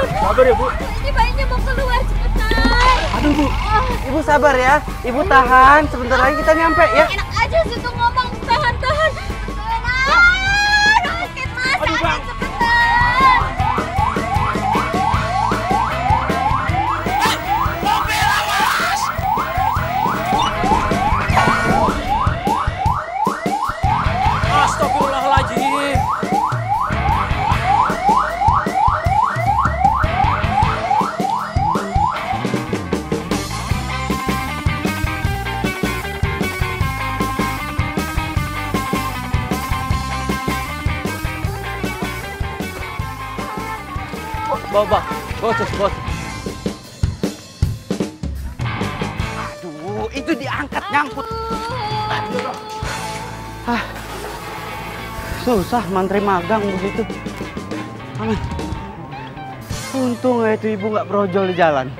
Sabar ya, Bu. Ini bayinya mau keluar cepetan. Aduh, Bu. Ibu sabar ya. Ibu tahan. Sebentar lagi kita nyampe ya. Enak aja sih tuh ngomong tahan. Tahan. Sakit mas. Aduh, Bang. Cepetan. Astagfirullahaladzim. Bawa, bos. Aduh, itu diangkat nyangkut. Susah mantri magang begitu. Aman. Untung itu ibu nggak brojol di jalan.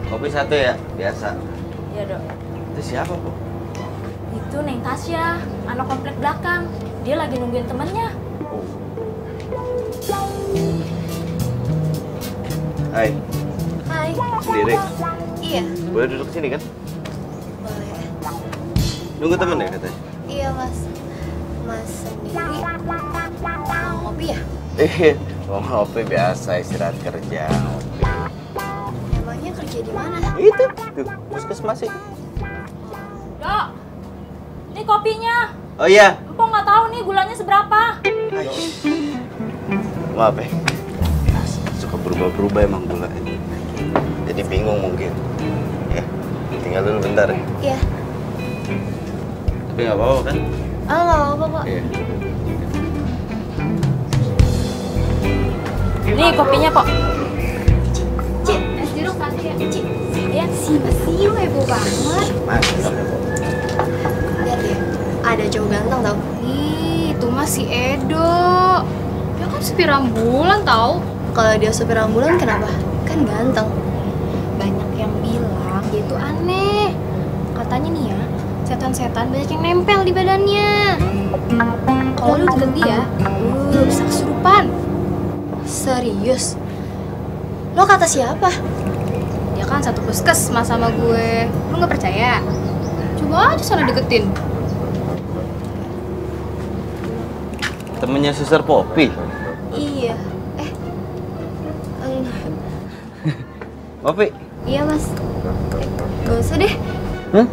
Kopi satu ya, biasa. Iya dok. Itu siapa, Bu? Itu Neng Tasya, anak komplek belakang. Dia lagi nungguin temennya. Oh. Hai, Hai. sendiri? Iya. Boleh duduk sini kan? Boleh. Nunggu temen ya katanya? Iya mas. Mas sendiri mau ngopi ya? Mau ngopi biasa, istirahat kerja, ngopi. Emangnya kerja di mana? Itu, tuh, puskesmas itu. Dok, ini kopinya. Oh iya. Empok nggak tahu nih gulanya seberapa. Maaf ya, suka berubah-berubah emang gula ini. Jadi bingung mungkin. Ya, tinggal dulu bentar ya. Iya. Tapi nggak apa-apa kan? Oh nggak apa-apa kok. Iya. Nih kopinya kok. Cik, es jeruk satu ya. Cik, ya siu heboh banget. Mas, Lihat ya, ada cowok ganteng tau. Ih, itu mah si Edo. Dia kan supir ambulan tau. Kalau dia supir ambulan kenapa? Kan ganteng. Banyak yang bilang dia itu aneh. Katanya nih ya, setan-setan banyak yang nempel di badannya. Kalau lu deket dia, lu bisa kesurupan. Serius? Lo kata siapa? Dia kan satu puskesmas sama gue. Lu nggak percaya? Coba aja sana deketin. temennya Suster Poppy. Iya. Poppy? Iya mas. Gak usah deh. Hah?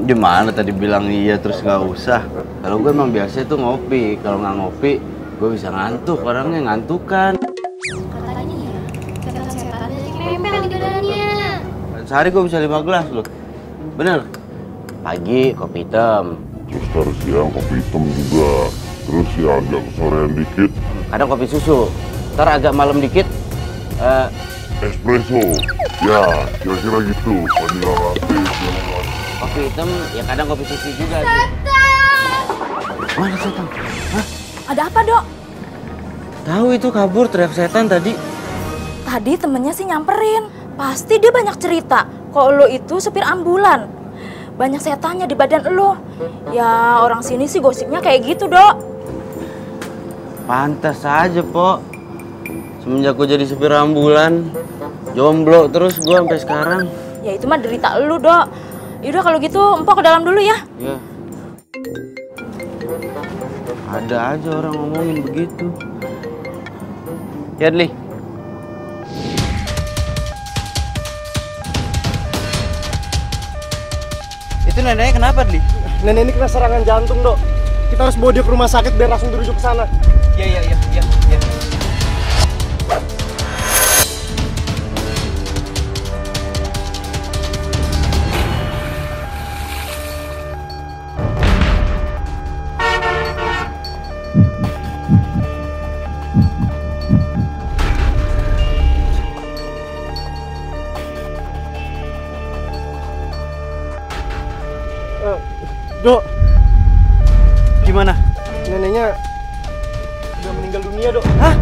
Gimana tadi bilang iya terus nggak usah? Kalau gue emang biasa tuh ngopi. Kalau nggak ngopi, gue bisa ngantuk. Orangnya ngantukan. Katanya nih ya, setan-setan banyak yang nempel di badannya. Sehari gue bisa 5 gelas loh. Bener? Pagi kopi hitam. Terus ntar siang kopi hitam juga. Terus ya agak kesorean dikit, Kadang kopi susu. Ntar agak malam dikit. espresso. Ya, kira-kira gitu. Vanilla latte, siang. Kopi hitam ya kadang kopi susu juga. Mana setan? Hah? Ada apa dok? Tahu itu kabur teriak setan tadi. Tadi temennya sih nyamperin. Pasti dia banyak cerita. Kalau lo itu supir ambulan. Banyak setannya di badan lo. Ya orang sini sih gosipnya kayak gitu dok. Pantas aja, Pok. Semenjak gue jadi supir ambulan, jomblo terus gue sampai sekarang. Ya itu mah derita lo dok. Yaudah kalau gitu empok ke dalam dulu ya. Ya. Ada aja orang ngomongin begitu. Ya, Dli. Itu neneknya kenapa, Dli? Nenek ini kena serangan jantung, Dok. Kita harus bawa dia ke rumah sakit biar langsung dirujuk ke sana. Iya. Dok, Gimana? neneknya udah meninggal dunia, Dok. Hah?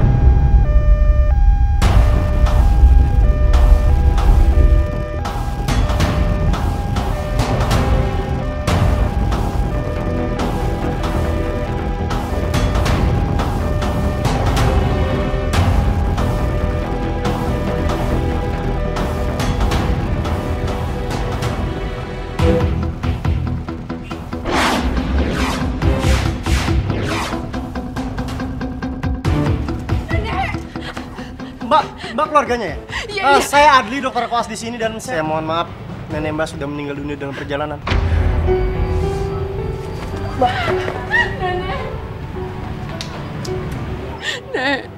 Mbak keluarganya ya? Iya, iya. Saya Adli, dokter koas di sini dan saya mohon maaf nenek Mbak sudah meninggal dunia dalam perjalanan. Nek,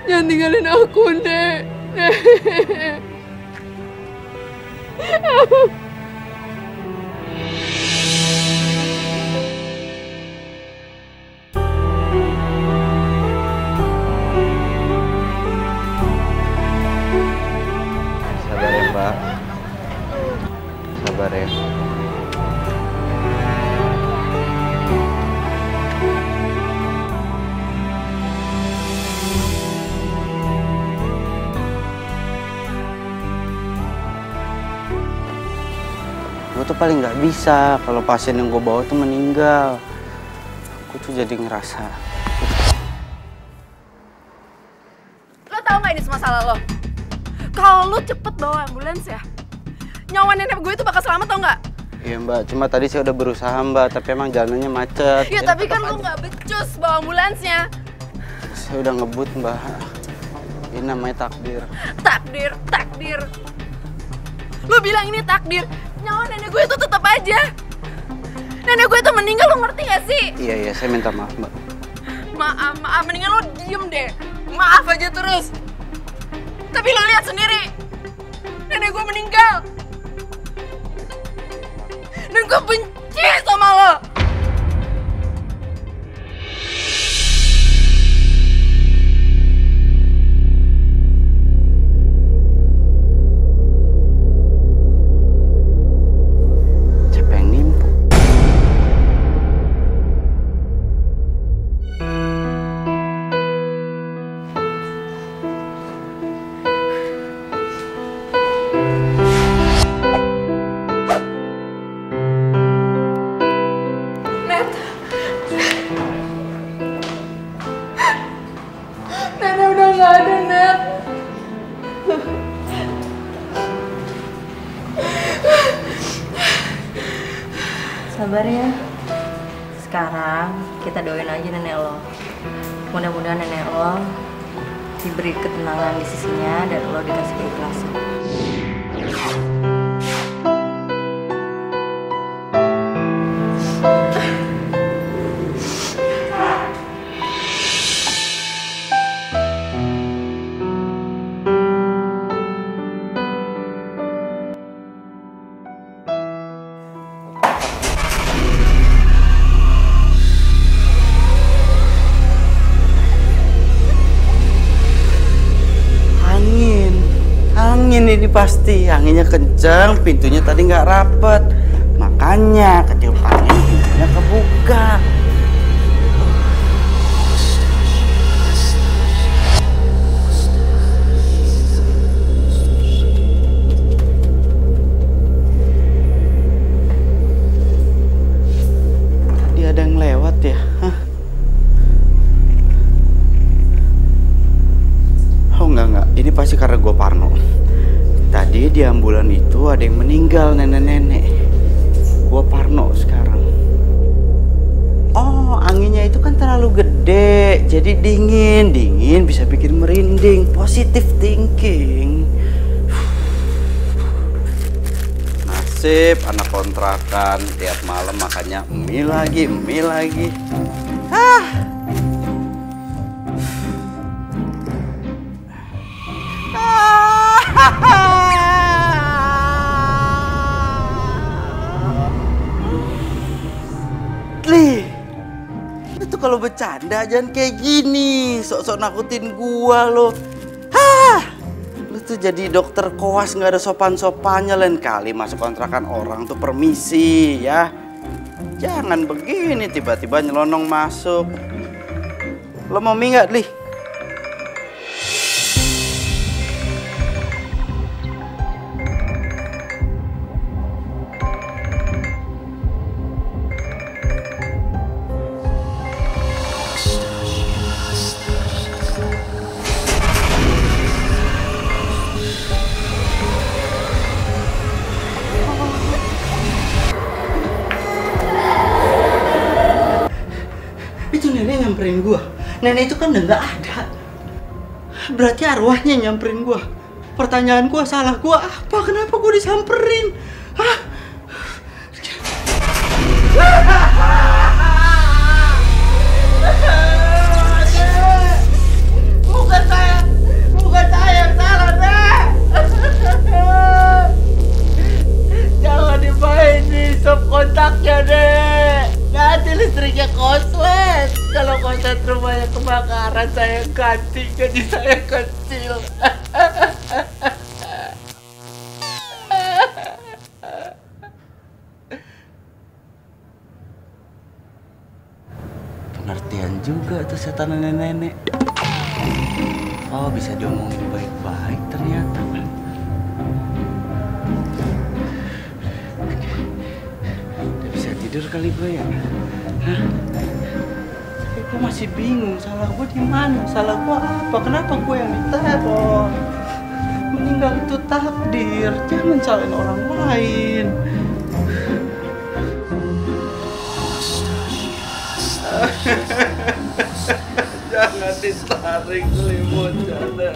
jangan tinggalin aku, Nek. Nek. Sabar ya, Mbak. Sabar ya. Gue tuh paling nggak bisa kalau pasien yang gue bawa tuh meninggal. Gue tuh jadi ngerasa. Lo tau gak ini semua salah lo? Kalau lo cepet bawa ambulans ya, nyawa nenek gue itu bakal selamat, tau gak? Iya Mbak, cuma tadi saya udah berusaha Mbak, tapi emang jalannya macet. Ya Jadi tapi kan tetap lo aja. gak becus bawa ambulansnya. Saya udah ngebut Mbak. Ini namanya takdir. Takdir, takdir. Lo bilang ini takdir, nyawa nenek gue itu tetap aja. Nenek gue itu meninggal, lo ngerti gak sih? Iya, saya minta maaf Mbak. Maaf, mendingan lo diem deh. Maaf aja terus. Tapi lo lihat sendiri, nenek gue meninggal. Dan gue benci sama lo. Siapa yang nimpu? Net. Nenek udah gak ada, Net. Sabar ya. Sekarang kita doain aja nenek lo. Mudah-mudahan nenek lo diberi ketenangan di sisinya dan lo dikasih keikhlasan. Angin ini pasti, anginnya kenceng, pintunya tadi nggak rapet, makanya ketiup angin pintunya kebuka. Tadi ada yang lewat ya? Hah? Oh enggak, ini pasti karena gue parno. Tadi di ambulan itu ada yang meninggal, nenek-nenek. Gue parno sekarang. Oh, anginnya itu kan terlalu gede, jadi dingin bisa bikin merinding. Positive thinking. Nasib anak kontrakan tiap malam makanya mie lagi. Li, itu kalau bercanda jangan kayak gini, sok-sok nakutin gua lo. Lu tuh jadi dokter koas nggak ada sopan-sopannya, lain kali masuk kontrakan orang tuh permisi ya. Jangan begini tiba-tiba nyelonong masuk. Lo mau mie nggak, Li? Itu nenek nyamperin gua. Nenek itu kan udah nggak ada. Berarti arwahnya nyamperin gua. Pertanyaan gua, salah gua apa? Kenapa gua disamperin? Hah? Bukan saya yang salah, Nek. Jangan dimain di sub kontaknya, Nek. Nanti listriknya konslet. Kalau konslet rumahnya kebakaran, saya ganti gaji saya kecil. Pengertian juga tuh setan nenek-nenek. Oh, bisa diomongin baik-baik ternyata. Udah bisa tidur kali gue ya? Hah? Tapi gue masih bingung, salah gue di mana? Salah gue apa? Kenapa gue yang diteror? Meninggal itu takdir, jangan salahin orang lain. Jangan ditarik selimutnya, Nek.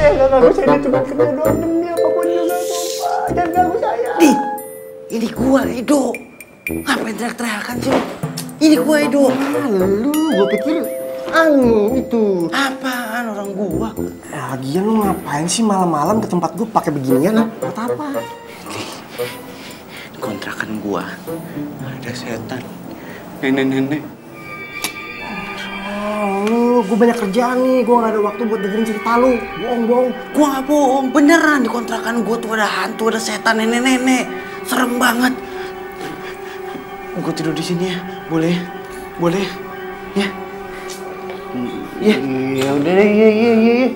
Jangan ganggu saya, cuma kerja doang demi apapun juga, Pak. Jangan ganggu saya. Ini gua, Edo. Ngapain teriak-teriakan sih? Ini gua, Edo. Lu, gua pikir itu. Apaan orang gua? Lagian lu ngapain sih malam-malam ke tempat gua pakai beginian? Buat apa? Di kontrakan gua ada setan. Nenek-nenek. Gue banyak kerjaan nih, gue gak ada waktu buat dengerin cerita lu. Bohong. Gua nggak bohong, beneran di kontrakan gua tuh ada hantu, ada setan, nenek-nenek. Serem banget. Gua tidur di sini ya, boleh? Boleh? Ya. Iya. Ya udah deh, iya.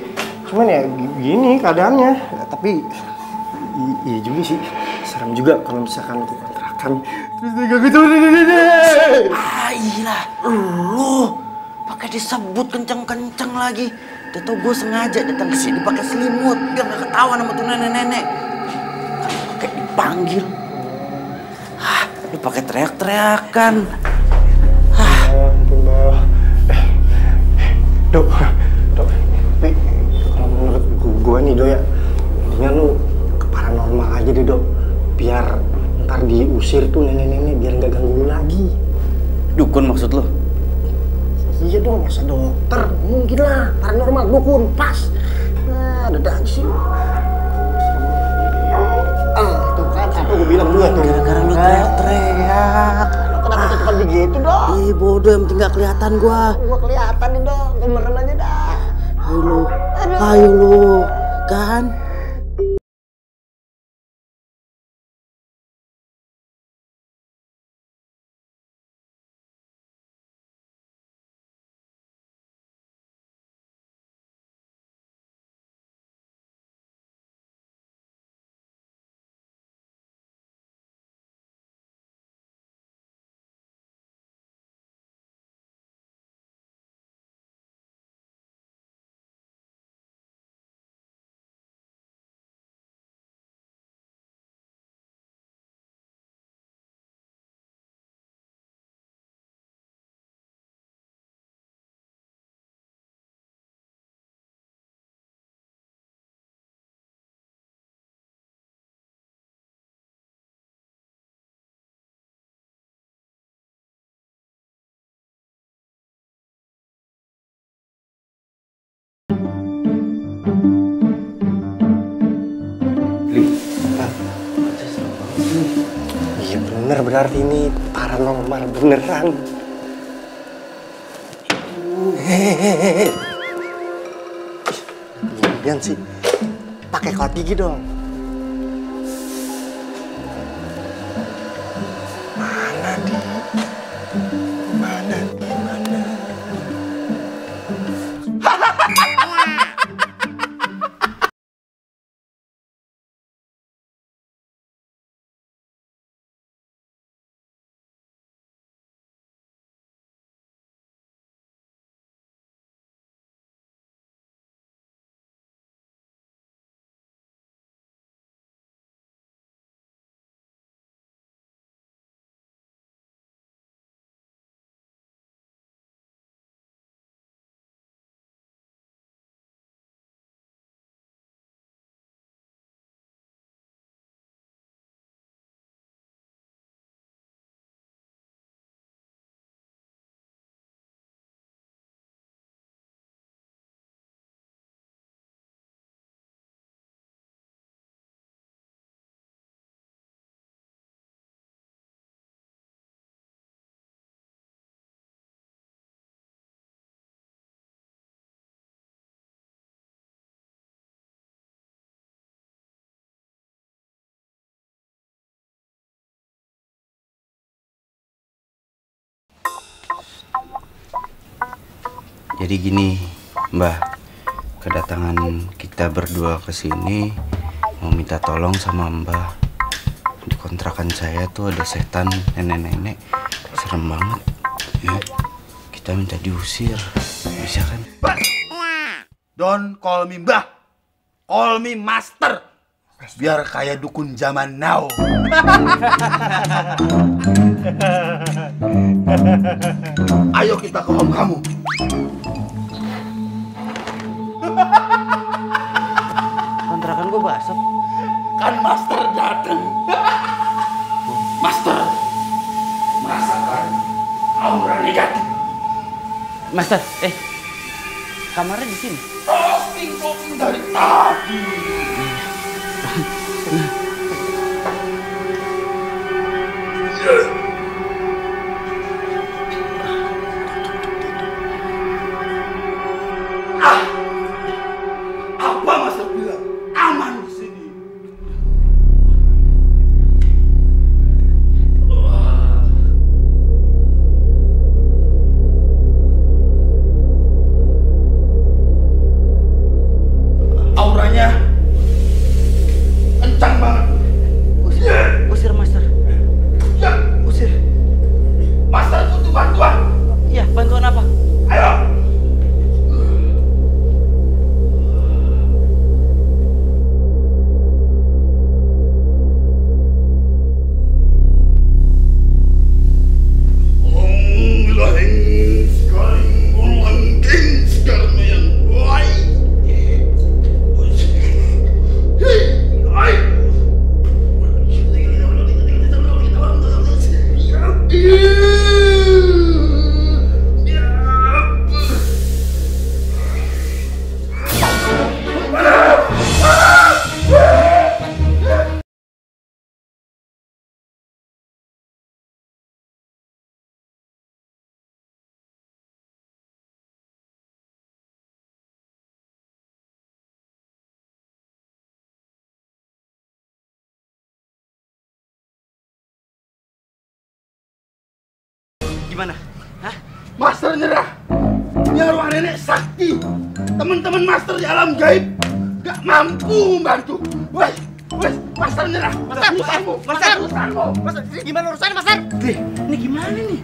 Cuman ya gini keadaannya. Tapi iya juga sih. Serem juga kalau misalkan lu ke kontrakan. Terus dia gak gitu. Ah iyalah, lu pakai disebut kenceng-kenceng lagi. Udah tau gue sengaja datang ke sini pakai selimut biar nggak ketahuan sama tuh nenek-nenek. Kalau pakai dipanggil, lu pakai teriak-teriakan. Alhamdulillah. Dok. Tapi kalau menurut gue nih, Dok ya, mendingan lu ke paranormal aja deh, Dok. Biar ntar diusir tuh nenek-nenek biar nggak ganggu lu lagi. Dukun maksud lu? Iya dong, masa dokter? Mungkin lah, paranormal, dukun, pas. Nah, ada aja sih. Tuh kan, apa gue bilang juga tuh. Gara-gara lu teriak-teriak. Kenapa cepat begitu, Dok? Ih bodoh, yang penting gak kelihatan gua. Gua kelihatan nih, Dok. Gua merem aja dah. Ayo lu, kan? Iya bener, berarti ini paranormal beneran. Hehehe. Kemudian sih pakai kawat gigi dong. Mana di? Mana di mana? Jadi gini, Mbah, kedatangan kita berdua ke sini mau minta tolong sama Mbah. Di kontrakan saya tuh ada setan nenek-nenek, serem banget. Ya, kita minta diusir, bisa kan? Don't call me Mbah, call me Master. Biar kayak dukun zaman now. Ayo kita ke om kamu. Kontrakan gue basah. Kan Master dateng. Master merasakan aura negatif. Master, kamarnya di sini. Posting dari tadi. Apa Master bilang? Aman di sini. Auranya kencang banget. Usir Master. Ya, Usir. Master butuh bantuan. Iya, bantuan apa? Ayo. Gimana? Hah? Master nyerah. Ini arwah nenek sakti. Teman-teman Master di alam gaib gak mampu membantu. Wes, Master nyerah. Master, gimana urusannya, Master? Ini gimana nih?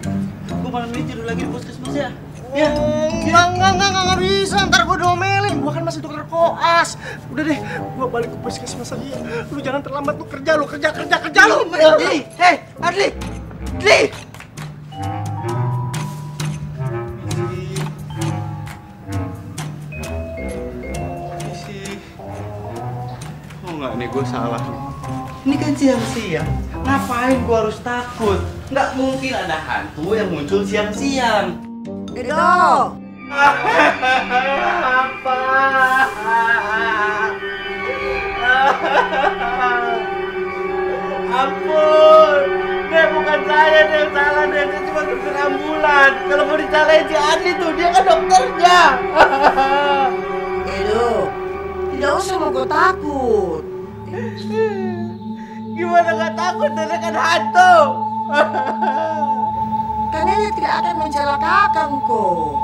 Gue malam ini tidur lagi di puskesmas ya? Ya. Nggak bisa, ntar gue domelin. Gue kan masih dokter koas. Udah deh, gue balik ke puskesmas aja. Lu jangan terlambat, lu kerja lu. Hei, Adli. Enggak, nih gue salah nih. Ini kan siang-siang, ngapain gue harus takut? Nggak mungkin ada hantu yang muncul siang-siang. Edo, Apa? Ampun, Nek, bukan saya yang salah, Nek. Dia cuma supir ambulan. Kalau mau dicalain si Andi tuh, dia kan dokternya. Edo, tidak usah mau kau takut. Gimana gak takut, Nenek kan hantu. Kan Nenek tidak akan mencelakakan kau.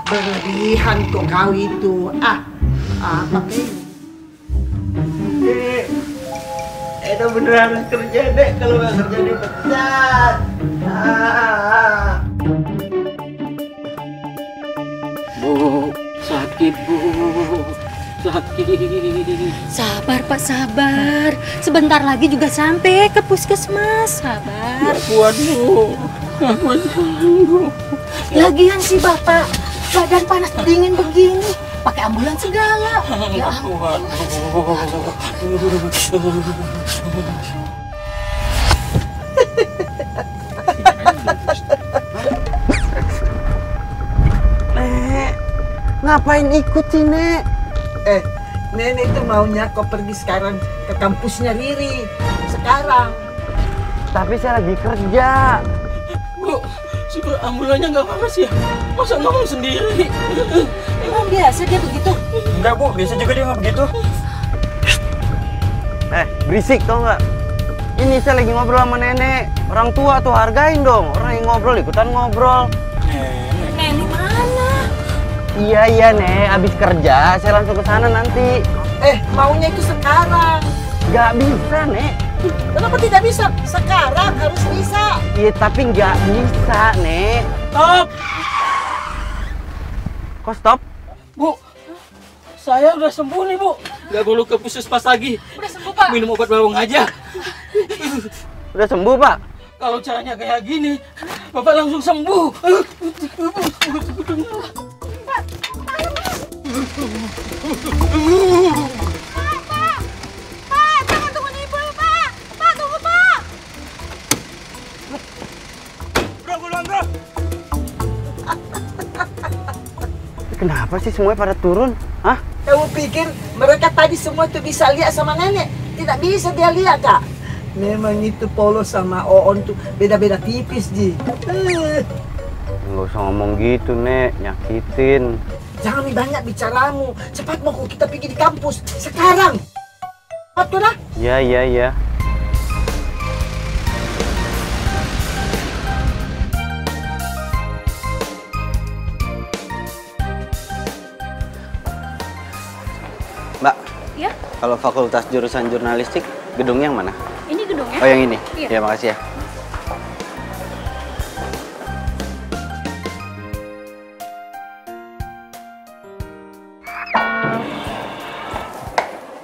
Berlebihan kau itu. Pakai Nek, Edo beneran harus kerja, Nek. Kalau nggak kerja, dia pecat. Bu, sakit Bu, sakit. Sabar Pak, sabar. Sebentar lagi juga sampai ke puskesmas. Sabar. Gak kuat Bu, gak kuat Bu. Lagian si Bapak badan panas dingin begini, pakai ambulans segala. Ya kuat Nek, ngapain ikut sih, Nek? Nenek itu maunya kau pergi sekarang ke kampusnya Riri. Sekarang. Tapi saya lagi kerja. Bu, supir ambulannya nggak apa-apa sih ya? Masa ngomong sendiri? Emang biasa dia begitu? Enggak Bu, biasa juga dia nggak begitu. Berisik tau nggak? Ini saya lagi ngobrol sama nenek. Orang tua tuh hargain dong. Orang yang ngobrol ikutan ngobrol. Nenek mana? Iya Nek, abis kerja saya langsung ke sana nanti. Maunya itu sekarang. Nggak bisa Nek. Kenapa tidak bisa? Sekarang harus bisa. Iya tapi nggak bisa Nek. Stop! Kok stop? Bu, saya udah sembuh nih Bu. Nggak perlu ke puskesmas lagi. Udah sembuh Pak. Minum obat bawang aja. Udah sembuh Pak? Kalau caranya kayak gini, Bapak langsung sembuh. Pak, jangan tunggu ibu Pak. Pak, tunggu Pak. Bro. Kenapa sih semuanya pada turun? Hah? Kamu pikir mereka tadi semua itu bisa lihat sama nenek? Tidak bisa dia lihat, Kak. Memang itu Polo sama Oon tuh beda-beda tipis, Ji. Nggak usah ngomong gitu, Nek. Nyakitin. Jangan banyak bicaramu. Cepat mau kita pergi di kampus. Sekarang. Betul lah? Iya. Mbak. Ya? Kalau fakultas jurusan jurnalistik, gedungnya yang mana? Ini gedungnya? Oh, yang ini? Iya. Ya, makasih ya.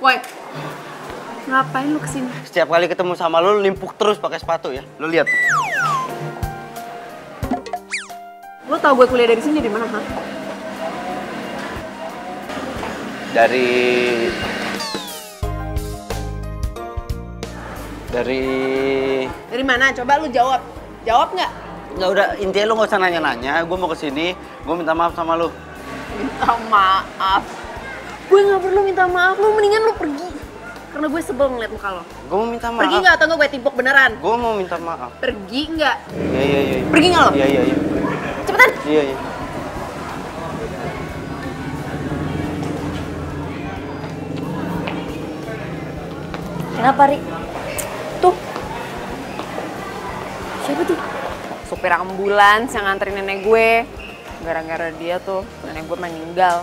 Woi, ngapain lu kesini? Setiap kali ketemu sama lu limpuk terus pakai sepatu ya. Lu lihat. Lu tau gue kuliah dari sini di mana, ha? Dari mana? Coba lu jawab. Jawab nggak? Nggak, udah, intinya lu nggak usah nanya-nanya. Gue mau kesini, gue minta maaf sama lu. Minta maaf? Gue nggak perlu minta maaf, lu mendingan lu pergi. Karena gue sebel ngeliat muka lo. Gue mau minta maaf. Pergi nggak atau nggak gue timpuk beneran? Gue mau minta maaf. Pergi nggak? Iya. Pergi nggak lo? Iya. Cepetan. Iya. Kenapa, Ri? Tuh. Siapa tuh? Supir ambulans yang nganterin nenek gue. Gara-gara dia tuh nenek gue meninggal.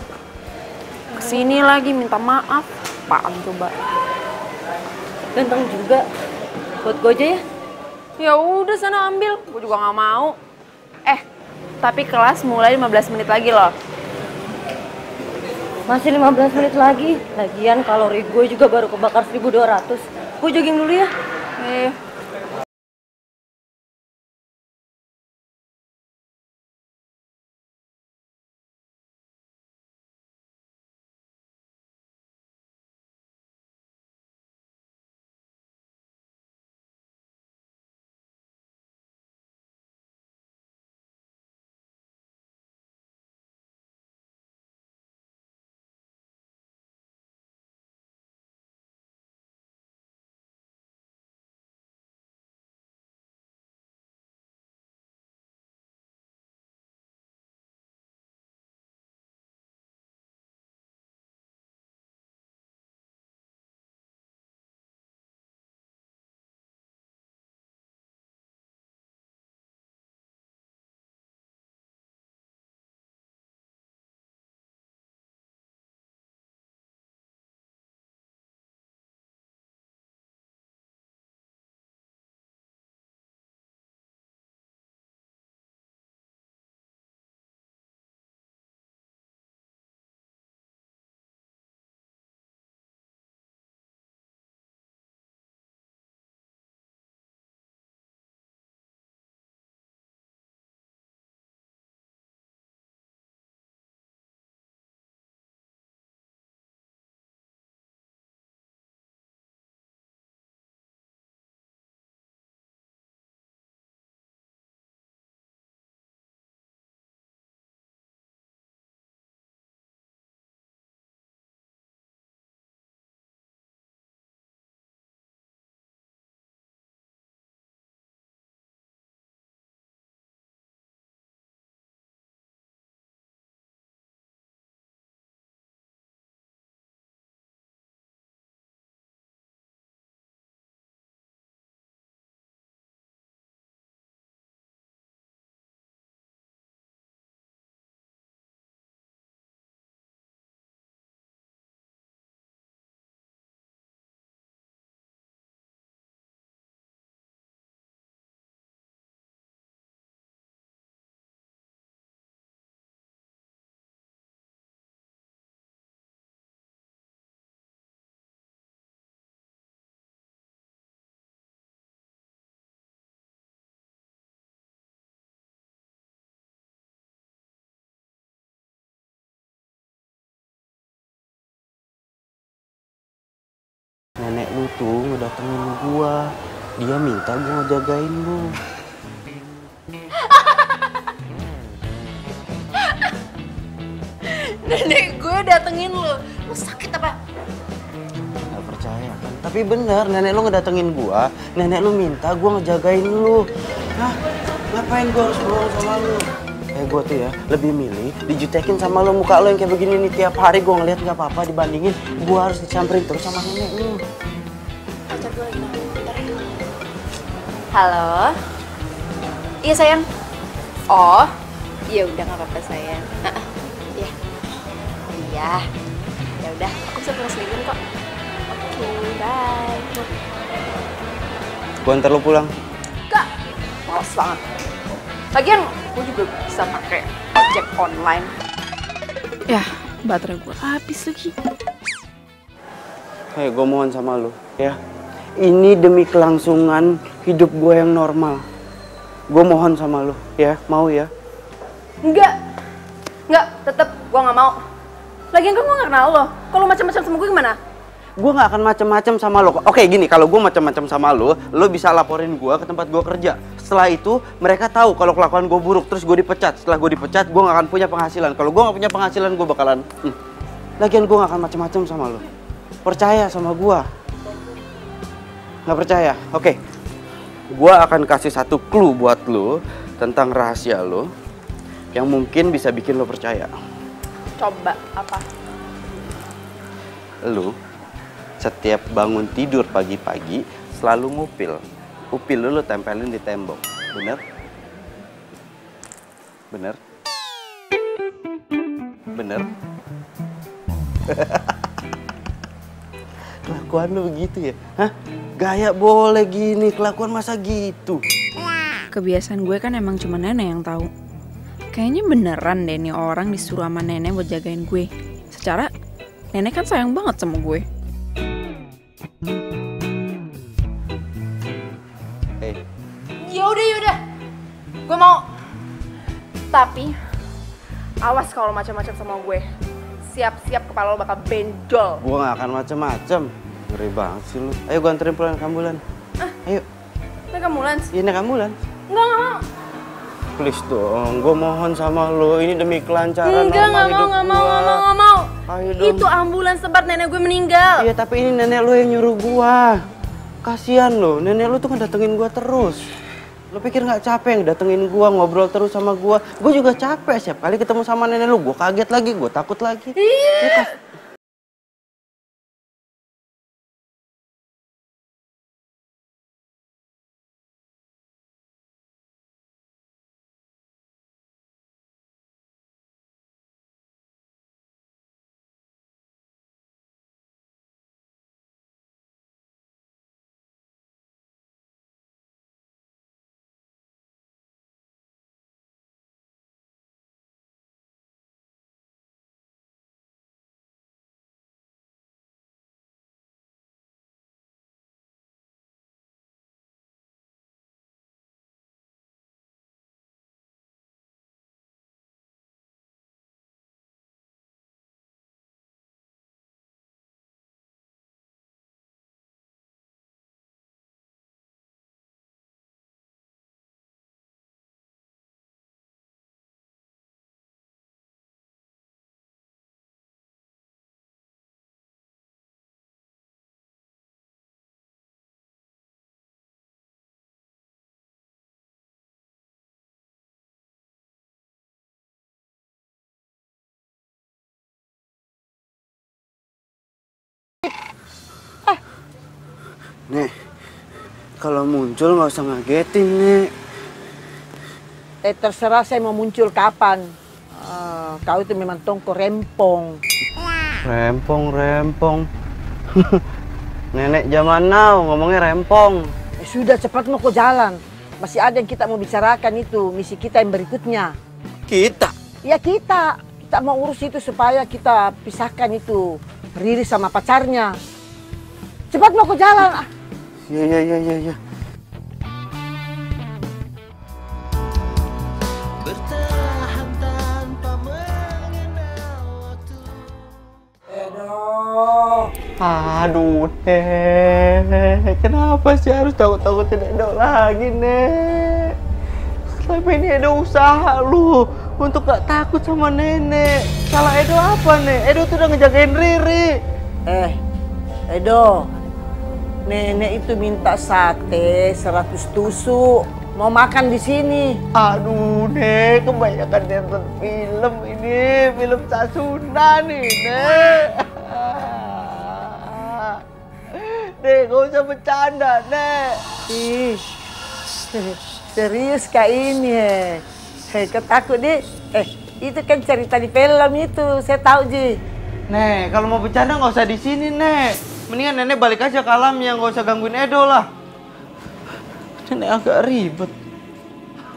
Kesini lagi minta maaf. Apaan coba? Ganteng juga. Buat gue aja ya? Ya udah sana ambil. Gue juga nggak mau. Tapi kelas mulai 15 menit lagi loh. Masih 15 menit lagi. Lagian kalori gue juga baru kebakar 1200. Gue jogging dulu ya. Nenek lu tuh ngedatengin gua. Dia minta gua ngejagain lu. Nenek gue datengin lu. Lu sakit apa? Gak percaya kan? Tapi bener, nenek lu ngedatengin gua. Nenek lu minta gua ngejagain lu. Hah? Ngapain gua harus bohong sama lu? Gua tuh ya lebih milih dijutekin sama lo, muka lo yang kayak begini nih tiap hari gua ngeliat nggak apa-apa dibandingin gua harus disamperin terus sama nenek lu. Pacar gue lagi nangis, bentar ya. Halo. Iya sayang. Oh, iya udah nggak apa-apa sayang. Iya. Iya. Ya udah, aku bisa pulang sendirian kok. Oke, bye. Gua antar lo pulang. Kak, males banget. Lagian gue juga bisa pakai ojek online. Ya, baterai gue habis lagi. Hei, gue mohon sama lo, ya. Ini demi kelangsungan hidup gue yang normal. Gue mohon sama lo, ya. Mau ya? Enggak, tetep gue nggak mau. Lagian kan gue nggak kenal lo. Kalau macam-macam sama gue gimana? Gue nggak akan macam-macam sama lo. Oke, gini, kalau gue macam-macam sama lo bisa laporin gue ke tempat gue kerja. Setelah itu mereka tahu kalau kelakuan gue buruk, terus gue dipecat. Setelah gue dipecat, gue nggak akan punya penghasilan. Kalau gue nggak punya penghasilan, gue bakalan. Lagian gue nggak akan macam-macam sama lo. Percaya sama gue. Nggak percaya? Oke. Gua akan kasih satu clue buat lo tentang rahasia lo yang mungkin bisa bikin lo percaya. Coba apa? Lo setiap bangun tidur pagi-pagi selalu ngupil. Upil lo tempelin di tembok. Bener? Bener? Bener? Kelakuan lu begitu ya? Hah? Gaya boleh gini, kelakuan masa gitu? Kebiasaan gue kan emang cuma nenek yang tahu. Kayaknya beneran deh nih orang disuruh sama nenek buat jagain gue. Secara nenek kan sayang banget sama gue. Hey. Yaudah. Gue mau. Tapi awas kalau macam-macam sama gue. Siap-siap kepala lo bakal benjol. Gua gak akan macem-macem. Ngeri banget sih lu. Ayo gua anterin pulang ke ambulans. Ayo. Naik ambulans? Iya naik ambulans. Enggak mau. Please dong, gua mohon sama lo. Ini demi kelancaran Enggak, normal hidup nggak mau. Ayo dong. Itu ambulans tempat nenek gue meninggal. Iya tapi ini nenek lo yang nyuruh gua. Kasian lo, nenek lo tuh kan datengin gua terus. Lo pikir nggak capek datengin gua, ngobrol terus sama gua? Gua juga capek setiap kali ketemu sama nenek lo. Gua kaget lagi, gua takut lagi. Iya. Nek, kalau muncul nggak usah ngagetin, Nek. Terserah saya mau muncul kapan. Kau itu memang tongko rempong. Rempong. Nenek zaman now ngomongnya rempong. Sudah cepat mau ke jalan. Masih ada yang kita mau bicarakan itu, misi kita yang berikutnya. Kita? Ya kita. Kita mau urus itu supaya kita pisahkan itu Riri sama pacarnya. Cepat mau ke jalan. Iya. Bertahan tanpa mengenal waktu. Aduh, Nek. Kenapa sih harus takut-takutin Edo lagi, Nek? Selama ini Edo usaha lu untuk gak takut sama nenek. Salah Edo apa, Nek? Edo tuh udah ngejagain Riri. Edo, nenek itu minta sate 100 tusuk. Mau makan di sini. Aduh, Nek, kebanyakan nonton film ini, film Sasuna nih, Nek. Nek, gak usah bercanda, Nek. Ih, serius kak ini, kau takut, Dik? Itu kan cerita di film itu, saya tahu, Ji. Nek, kalau mau bercanda nggak usah di sini, Nek. Mendingan nenek balik aja ke alamnya, nggak usah gangguin Edo lah. Nenek agak ribet.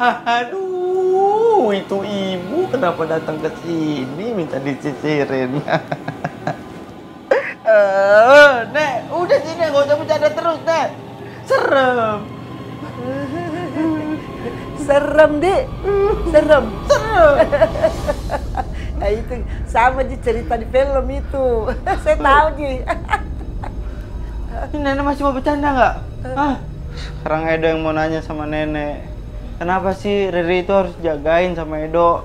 Aduh, itu ibu kenapa datang ke sini minta disisirin? Nek, udah sini nggak usah bercanda terus, Nek. Serem. Serem, Dik. Serem. Nah, itu sama Ji cerita di film itu. Saya tahu, Ji. Ini nenek masih mau bercanda nggak? Sekarang Edo yang mau nanya sama nenek. Kenapa sih Riri itu harus jagain sama Edo?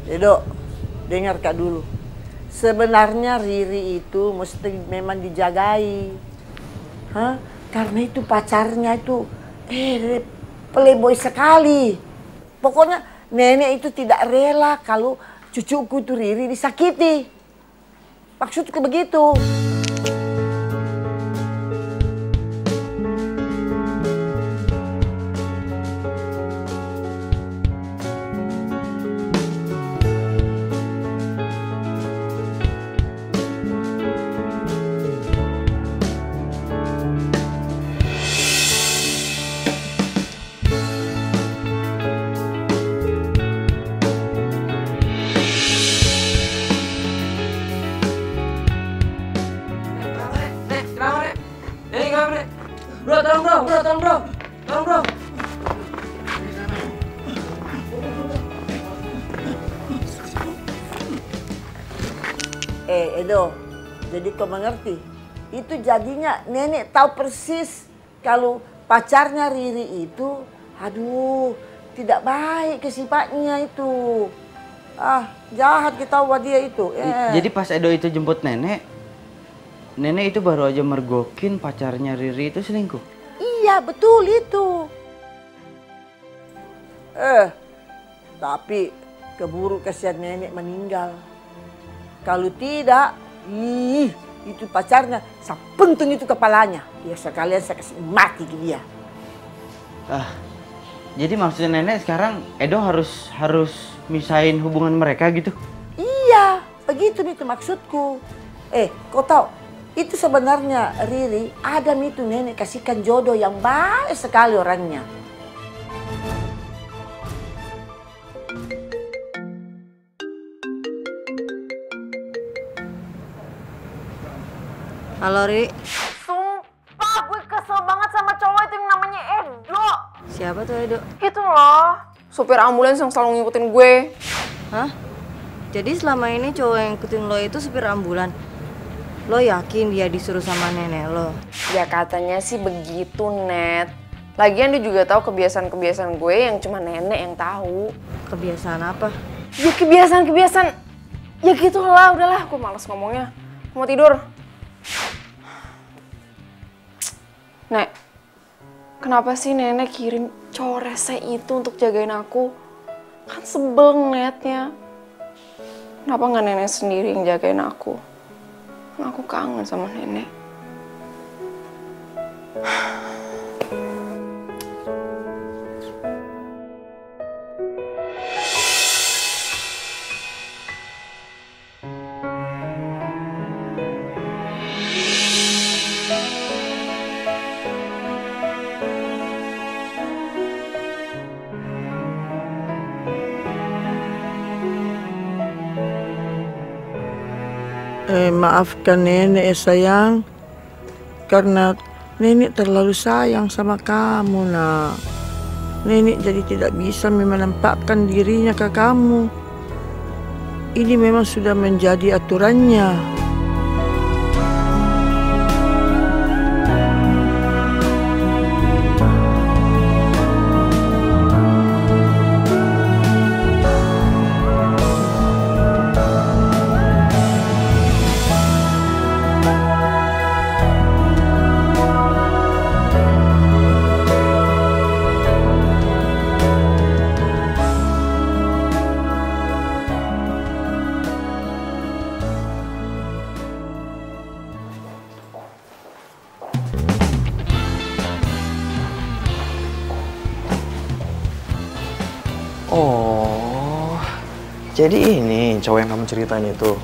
Edo, dengar kak dulu. Sebenarnya Riri itu mesti memang dijagai. Karena itu pacarnya itu playboy sekali. Pokoknya nenek itu tidak rela kalau cucuku itu Riri disakiti. Maksudku begitu. Bro, tolong bro. Edo, jadi kau mengerti? Itu jadinya nenek tahu persis kalau pacarnya Riri itu, aduh, tidak baik ke sifatnya itu. Jahat kita buat dia itu. Jadi pas Edo itu jemput nenek itu baru aja mergokin pacarnya Riri itu selingkuh? Iya, betul itu. Tapi keburu kasihan nenek meninggal. Kalau tidak, itu pacarnya, saya pentung itu kepalanya. Ya sekalian saya kasih mati ke dia. Jadi maksudnya nenek sekarang Edo harus misahin hubungan mereka gitu? Iya, begitu itu maksudku. Kau tahu? Itu sebenarnya Riri, Adam itu nenek kasihkan jodoh yang baik sekali orangnya. Halo, Ri. Sumpah gue kesel banget sama cowok itu yang namanya Edo. Siapa tuh Edo? Itu loh, supir ambulans yang selalu ngikutin gue. Hah? Jadi selama ini cowok yang ngikutin lo itu supir ambulan? Lo yakin dia disuruh sama nenek lo? Ya katanya sih begitu, Net. Lagian dia juga tahu kebiasaan-kebiasaan gue yang cuma nenek yang tahu. Kebiasaan apa? Ya kebiasaan. Ya gitu lah, udahlah. Gue malas ngomongnya. Mau tidur. Nek, kenapa sih nenek kirim cowok rese itu untuk jagain aku? Kan sebel ngeliatnya. Kenapa nggak nenek sendiri yang jagain aku? Aku kangen sama nenek. Maafkan nenek sayang, karena nenek terlalu sayang sama kamu nak. Nenek jadi tidak bisa menampakkan dirinya ke kamu. Ini memang sudah menjadi aturannya. Oh, jadi ini cowok yang kamu ceritain itu.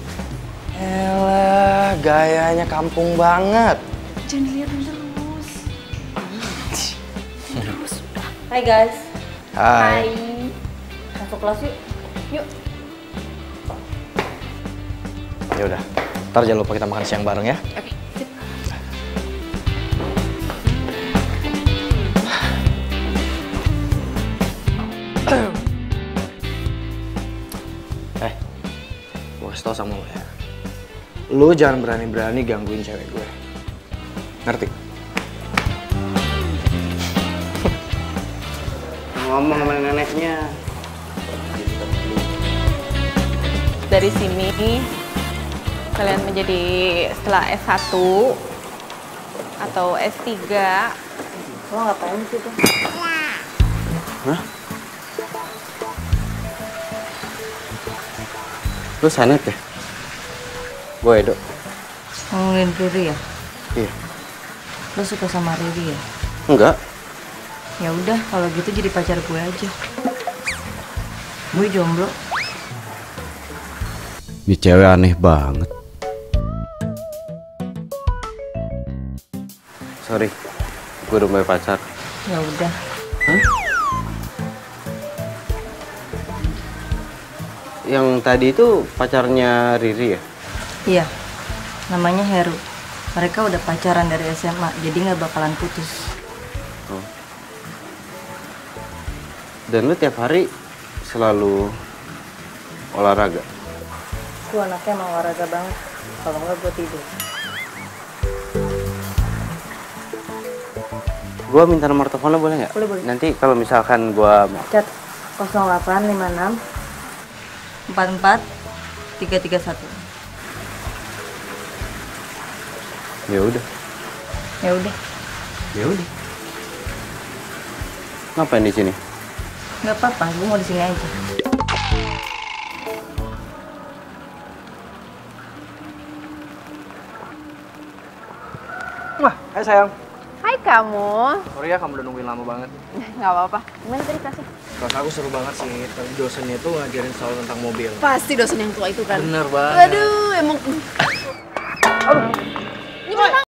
Elah, gayanya kampung banget. Jangan dilihatin terus. Terus udah. Hai guys. Hai. Masuk kelas yuk. Yuk. Ya udah, ntar jangan lupa kita makan siang bareng ya. Oke. Gue kasih tau sama lo ya. Lo jangan berani-berani gangguin cewek gue. Ngerti? Ngomong sama neneknya. Dari sini kalian menjadi setelah S1 atau S3. Lo ngapain sih tuh? Hah? Lu Sanet ya? Gue Edo. Ngomongin Riri ya? Iya. Lo suka sama Riri ya? Enggak. Ya udah, kalau gitu jadi pacar gue aja. Gue jomblo. Ini cewek aneh banget. Sorry, gue udah punya pacar. Ya udah. Hah? Yang tadi itu pacarnya Riri ya? Iya, namanya Heru. Mereka udah pacaran dari SMA, jadi nggak bakalan putus. Oh. Dan lu tiap hari selalu olahraga? Gue anaknya emang olahraga banget. Kalau nggak gue tidur. Gue minta nomor telepon lo boleh nggak? Boleh, boleh. Nanti kalau misalkan gue Cat 0856 44 331. Ya udah. Ya udah. Ya udah. Ngapain di sini? Nggak apa-apa, gue mau di sini aja. Wah, hai sayang. Hai kamu. Sorry ya kamu udah nungguin lama banget. Nggak apa-apa. Gimana tadi kelasnya? Kelas aku seru banget sih. Tadi dosennya tuh ngajarin soal tentang mobil. Pasti dosen yang tua itu kan? Bener banget. Aduh, emang... Gimana?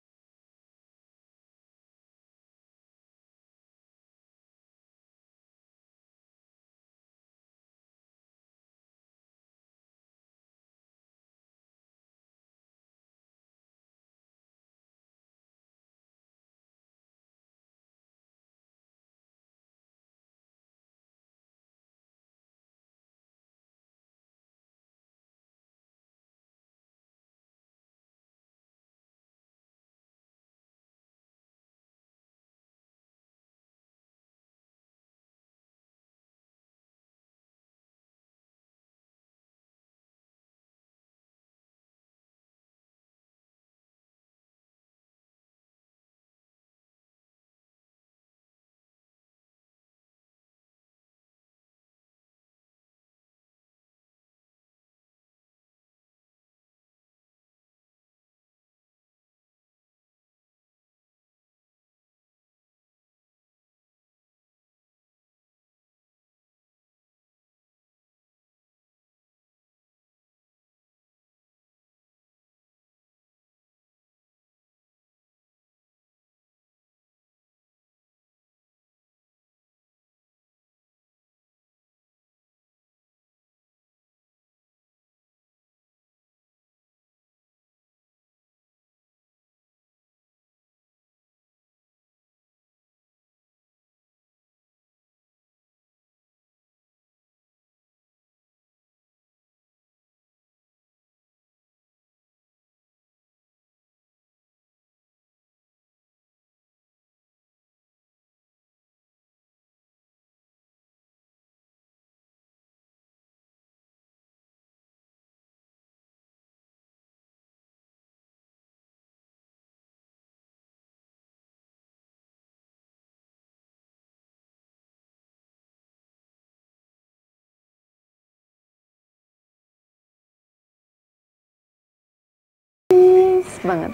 Banget.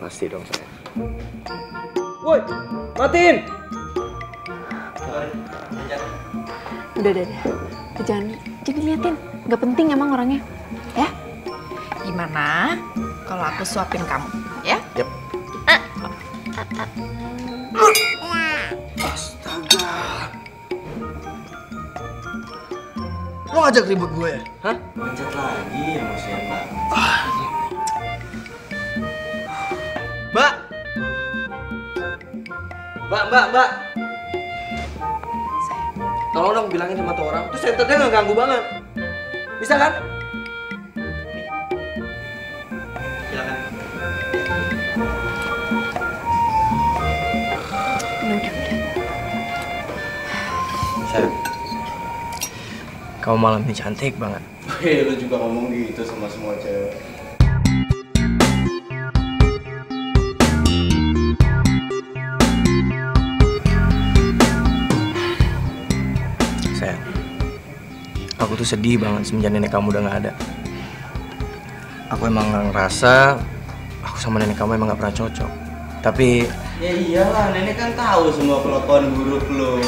Pasti dong saya. Woi, matiin. Udah. Jangan liatin. Gak penting emang orangnya. Ya? Gimana kalau aku suapin kamu, ya? Yep. Astaga. Lo ngajak ribut gue ya? Hah? Macet lagi emosian banget. Mbak. Tolong dong bilangin sama tuh orang, tuh senternya nggak ganggu banget. Bisa kan? Nih. Silakan. Udah. Sayang. Kamu malam ini cantik banget. Hei, lu juga ngomong gitu sama semua cewek. Aku tuh sedih banget semenjak nenek kamu udah gak ada. Aku emang ngerasa aku sama nenek kamu emang gak pernah cocok. Tapi ya iyalah, nenek kan tahu semua kelakuan buruk lo.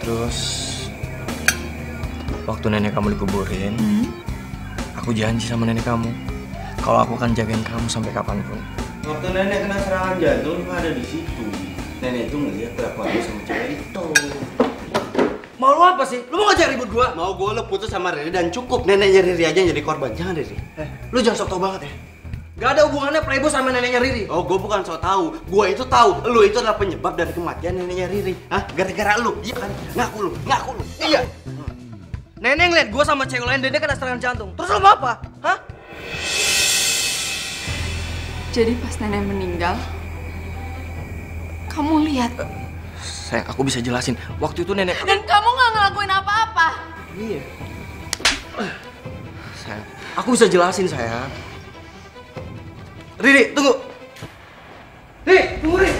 Terus waktu nenek kamu dikuburin, aku janji sama nenek kamu kalau aku akan jagain kamu sampai kapanpun. Waktu nenek kena serangan jantung, lu ada di situ. Nenek itu ngeliat kelakuan lu sama cewek itu. Mau lu apa sih? Lu mau ngajak ribut gua? Mau gua lu putus sama Riri dan cukup neneknya Riri aja yang jadi korban. Jangan Riri. Lu jangan sok tau banget ya. Gak ada hubungannya Playboy sama neneknya Riri. Oh, gua bukan sok tahu. Gua itu tahu. Lu itu adalah penyebab dari kematian neneknya Riri. Hah? Gara-gara lu. Iya kan? Ngaku lu. Ngaku lu. Iya. Nenek ngeliat gua sama cewek lain dan dia kena serangan jantung. Terus lu mau apa? Hah? Jadi pas nenek meninggal, kamu lihat. Sayang, aku bisa jelasin. Waktu itu nenek... Dan kamu nggak ngelakuin apa-apa. Iya. Sayang, aku bisa jelasin, sayang. Riri, tunggu. Riri, tunggu, Riri.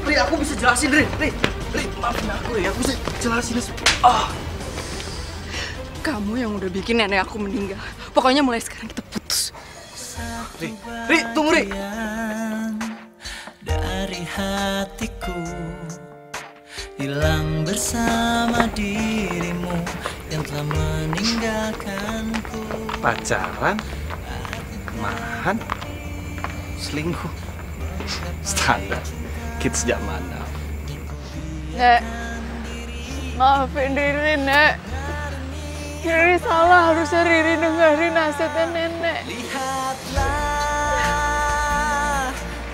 Riri, aku bisa jelasin, Riri. Riri, maafin aku, Riri. Aku bisa jelasin. Kamu yang udah bikin nenek aku meninggal. Pokoknya mulai sekarang kita putus. Riri, tunggu, Riri. Dari hatiku hilang bersama dirimu yang telah meninggalkanku. Pacaran? Malahan? Selingkuh? Standar kids zaman now. Nek, maafin Riri, Nek. Riri salah, harusnya Riri dengerin nasihatnya nenek. Lihatlah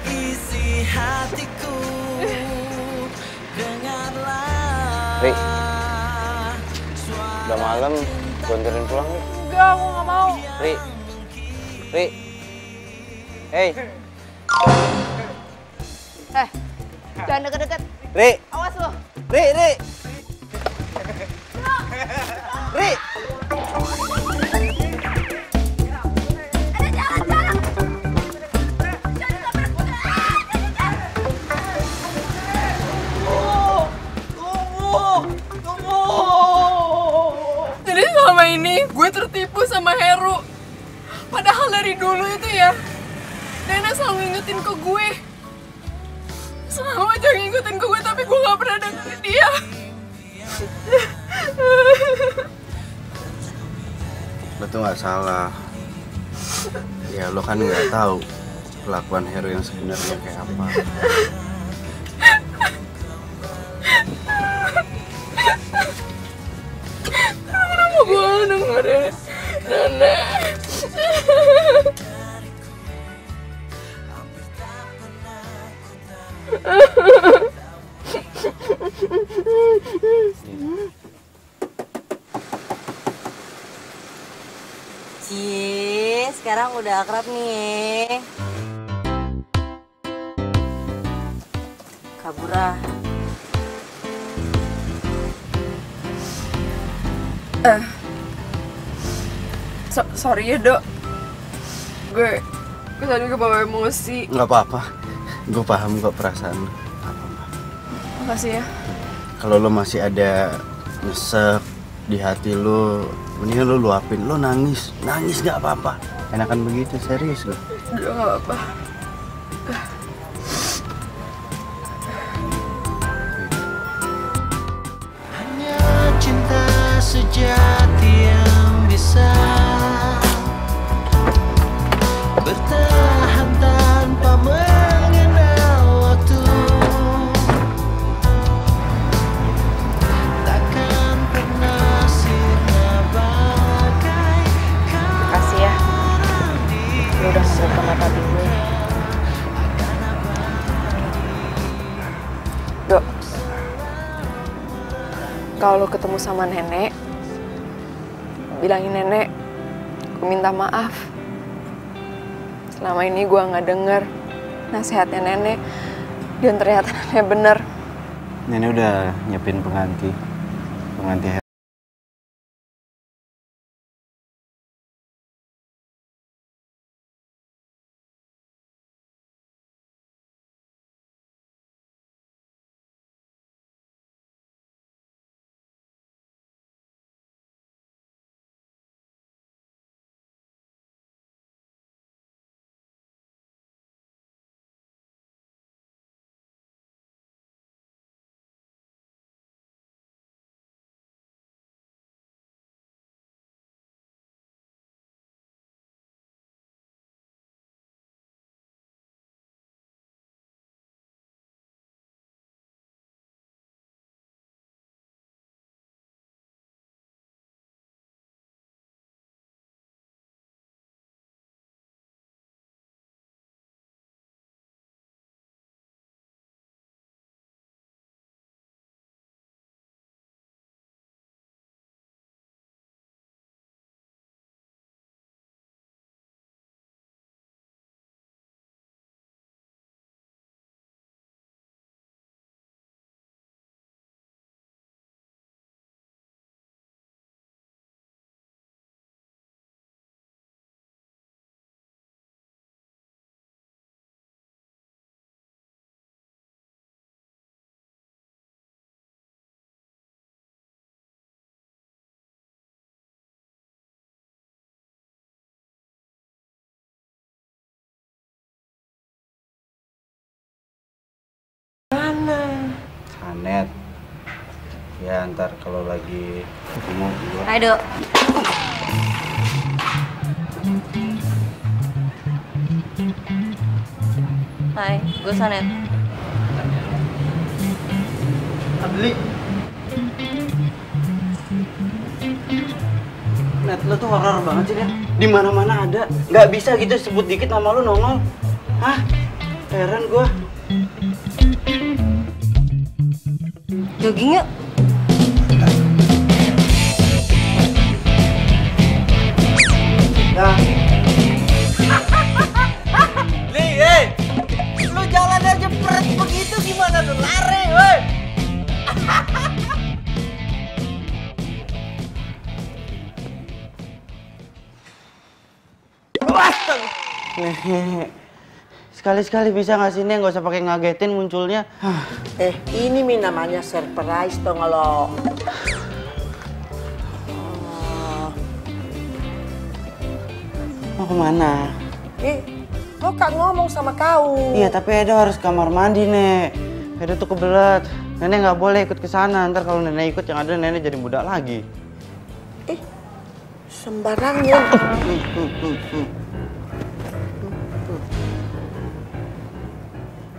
isi hatiku, dengarlah. Ri, udah malam, gue anterin pulang nih. Enggak, aku nggak mau. Ri, hey. Jangan deket-deket. Ri, Awas lo. Ri. Jadi selama ini gue tertipu sama Heru. Padahal dari dulu itu ya, nenek selalu ngingetin ke gue. Selalu aja ngingetin ke gue, tapi gue gak pernah dengerin dia. Lo tuh nggak salah. Ya lo kan nggak tahu kelakuan Heru yang sebenarnya kayak apa. Kenapa gue gak dengerin nenek? Cie, sekarang udah akrab nih. Kabura. Sorry ya, Dok. Gue tadi kebawa emosi. Nggak apa-apa. Gue paham kok perasaan lo. Makasih ya. Kalau lo masih ada nyesek di hati lo, mendingan lo luapin. Lo nangis nggak apa-apa. Enakan begitu, serius lo. Udah nggak apa-apa. Hanya cinta sejati yang bisa bertahan tanpa mengenal waktu. Takkan pernah sirna bagaikan. Makasih ya. Lu udah membuka mata gue. Dok, kalau lu ketemu sama nenek, bilangin nenek, gue minta maaf. Selama ini gue nggak denger nasihatnya nenek, dan ternyata nenek bener. Nenek udah nyiapin pengganti Net. Ya ntar kalau lagi ketemu gua. Hai Dok. Hai, gue Sanet. Adli. Net, lo tuh horor banget sih, Net. Di mana-mana ada. Nggak bisa gitu sebut dikit nama lo nongol. Hah? Heran gua. Jogging yuk. Dah. Nih, lu jalan aja peret begitu gimana lu lari, woi? Nih, sekali-sekali bisa nggak sih Nek, nggak usah pakai ngagetin munculnya. Ini mi namanya surprise dong lo. Mau kemana? Kau kan ngomong sama kau. Iya, tapi Edo harus kamar mandi, Nek. Edo tuh kebelet. Nenek nggak boleh ikut ke sana. Ntar kalau nenek ikut yang ada nenek jadi budak lagi. Sembarangnya.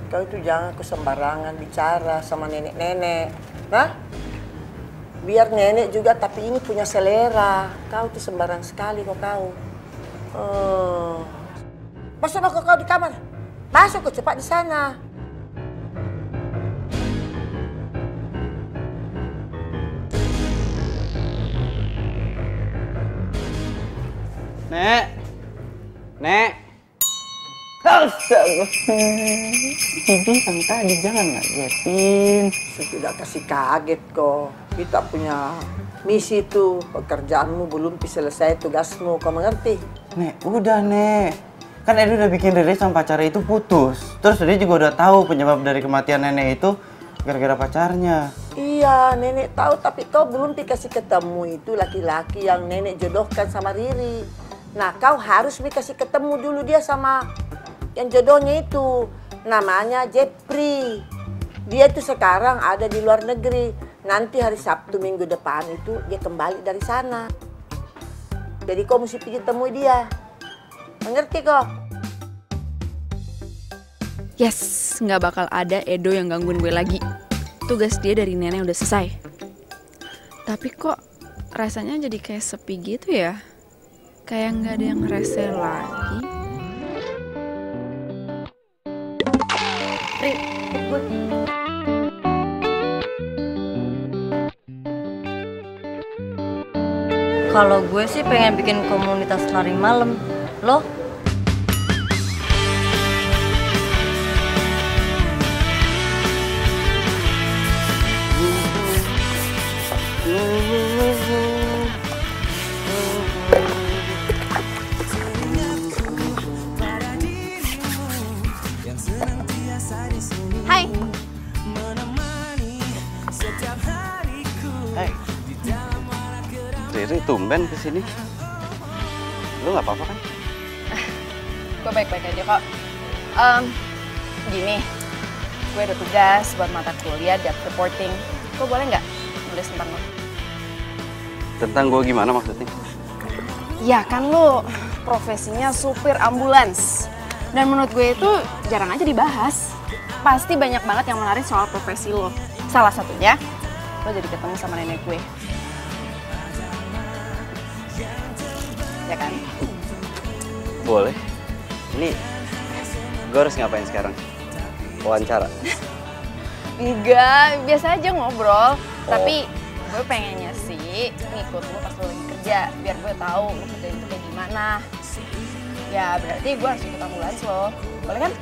Kau itu jangan sembarangan bicara sama nenek-nenek. Nah, biar nenek juga tapi ini punya selera. Kau tuh sembarang sekali kok kau. Masuk kau di kamar. Masuk kau cepat di sana. Nek. Nek. Astaga. Bilang tadi jangan ngagetin. Sudah kasih kaget kok. Kita punya misi tuh. Pekerjaanmu belum selesai tugasmu. Kau mengerti? Nek, udah Nek. Kan Edo udah bikin Riri sama pacarnya itu putus. Terus dia juga udah tahu penyebab dari kematian nenek itu gara-gara pacarnya. Iya, nenek tahu tapi kau belum dikasih ketemu itu laki-laki yang nenek jodohkan sama Riri. Nah, kau harus dikasih ketemu dulu dia sama yang jodohnya itu. Namanya Jepri. Dia tuh sekarang ada di luar negeri. Nanti hari Sabtu minggu depan itu dia kembali dari sana. Jadi kau mesti pergi temui dia. Mengerti kok? Yes, nggak bakal ada Edo yang gangguin gue lagi. Tugas dia dari nenek udah selesai. Tapi kok rasanya jadi kayak sepi gitu ya? Kayak nggak ada yang rese lagi. Ri, gue. Kalau gue sih pengen bikin komunitas lari malam. Lo? Hai. Hai. Riri tumben kesini. Lu nggak apa-apa kan? Gue baik-baik aja kok. Gini, gue ada tugas buat mata kuliah depth reporting. Gue boleh nggak nulis tentang lo? Tentang gue gimana maksudnya? Ya kan lo profesinya supir ambulans. Dan menurut gue itu jarang aja dibahas. Pasti banyak banget yang menarik soal profesi lo. Salah satunya, lo jadi ketemu sama nenek gue. Ya kan? Boleh. Ini gue harus ngapain sekarang? Wawancara? Enggak, biasa aja ngobrol. Tapi gue pengennya sih ngikut lo pas lo lagi kerja. Biar gue tahu lo kerjain itu kayak gimana. Ya berarti gue harus ikut ambulans lo. Boleh kan?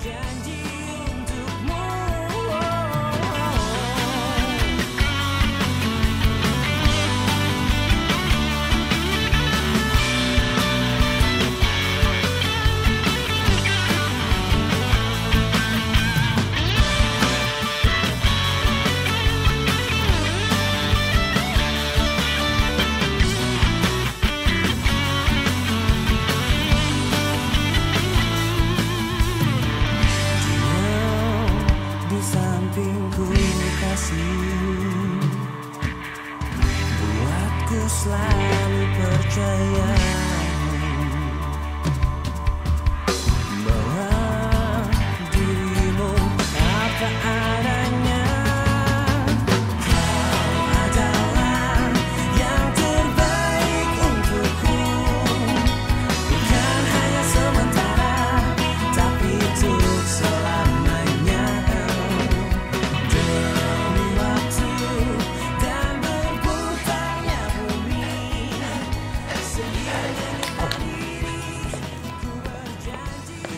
Di samping sampingku kasih, buatku selalu percaya bahwa dirimu apa adanya. Kau adalah yang terbaik untukku, bukan hanya sementara, tapi untuk selamanya. Demi waktu dan berputarnya bumi,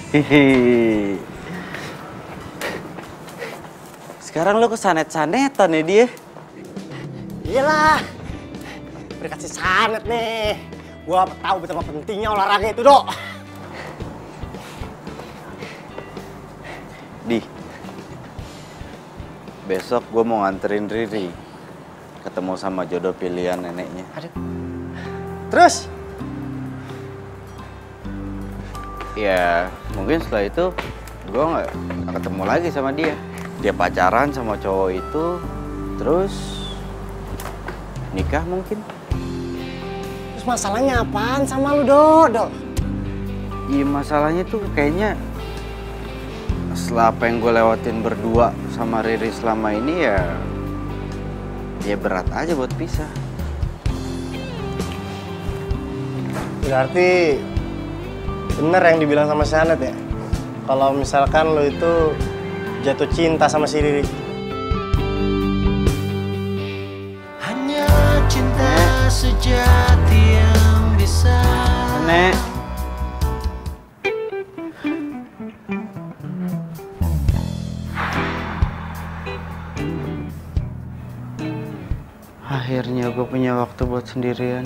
Hihi. Sekarang lo kesanet-sanetan ya dia. Iyalah, berkasih sanet nih. Gua tahu betapa pentingnya olahraga itu, Dok. Di, besok gue mau nganterin Riri ketemu sama jodoh pilihan neneknya. Terus? Ya, mungkin setelah itu gue nggak ketemu lagi sama dia. Dia pacaran sama cowok itu, terus nikah mungkin. Terus masalahnya apaan sama lu, Dok? Iya, masalahnya tuh kayaknya setelah apa yang gue lewatin berdua sama Riri selama ini ya berat aja buat pisah. Berarti bener yang dibilang sama Sanet ya? Kalau misalkan lo itu jatuh cinta sama si Riri. hanya cinta sejati yang bisa. Nek. Akhirnya gue punya waktu buat sendirian.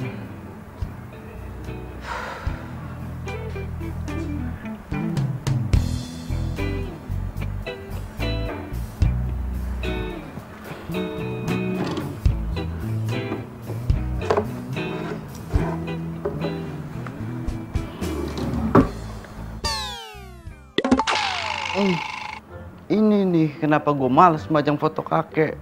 Ini nih kenapa gue males majang foto kakek.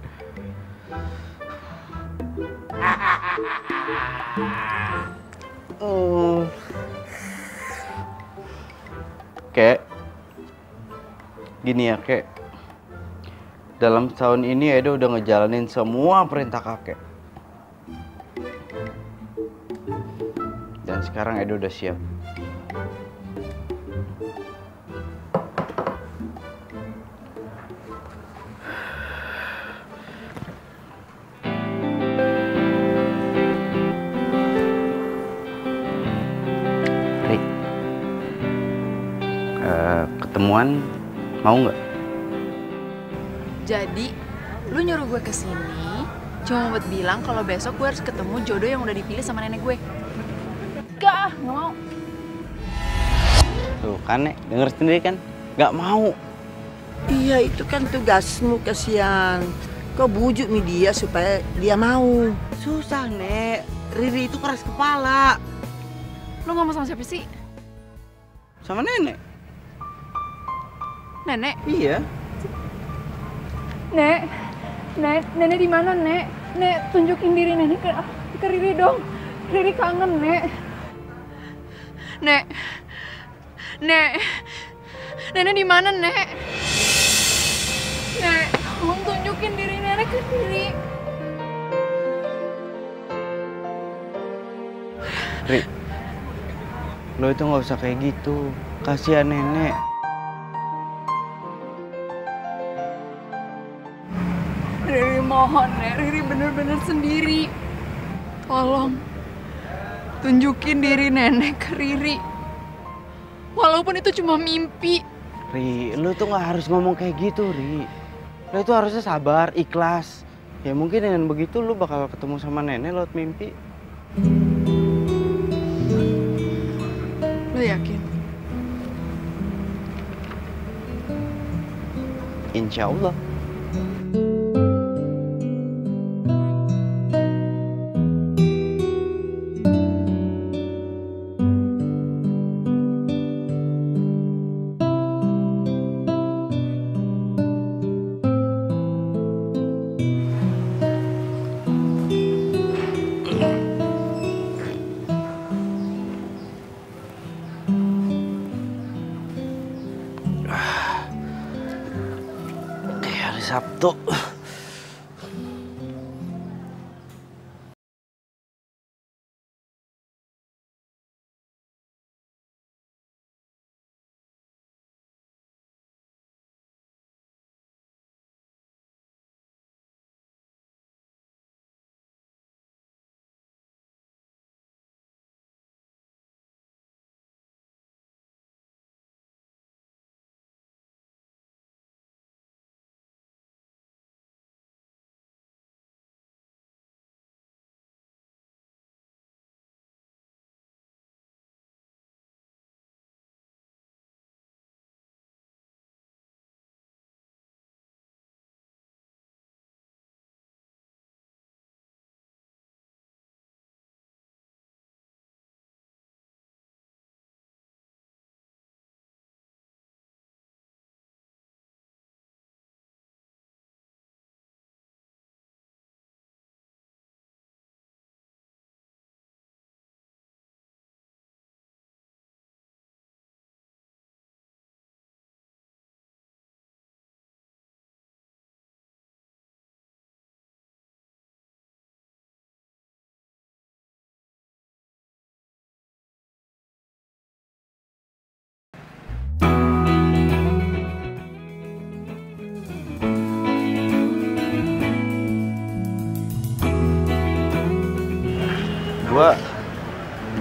Kek, gini ya kek, dalam tahun ini Edo udah ngejalanin semua perintah kakek. Dan sekarang Edo udah siap. Ketemuan mau nggak? Jadi, lu nyuruh gue kesini cuma buat bilang kalau besok gue harus ketemu jodoh yang udah dipilih sama nenek gue. Gak mau. Tuh kan Nek, denger sendiri kan? Nggak mau. Iya, itu kan tugasmu, kasihan. Kau bujuk dia supaya dia mau. Susah Nek, Riri itu keras kepala. Lu ngomong sama siapa sih? Sama nenek. Nenek? Iya. Nek, nenek di mana, Nek? Nek, tunjukin diri nenek ke Riri dong. Riri kangen, Nek. Nek, nenek di mana, Nek? Nek, tolong tunjukin diri nenek ke Riri. Ri, lo itu nggak usah kayak gitu. Kasihan nenek. Riri mohon, Nek. Riri bener-bener sendiri. Tolong tunjukin diri nenek ke Riri. Walaupun itu cuma mimpi. Ri, lo tuh nggak harus ngomong kayak gitu, Ri. Lo itu harusnya sabar, ikhlas. Ya mungkin dengan begitu lo bakal ketemu sama nenek lewat mimpi. Lo yakin? Insya Allah. Hari Sabtu.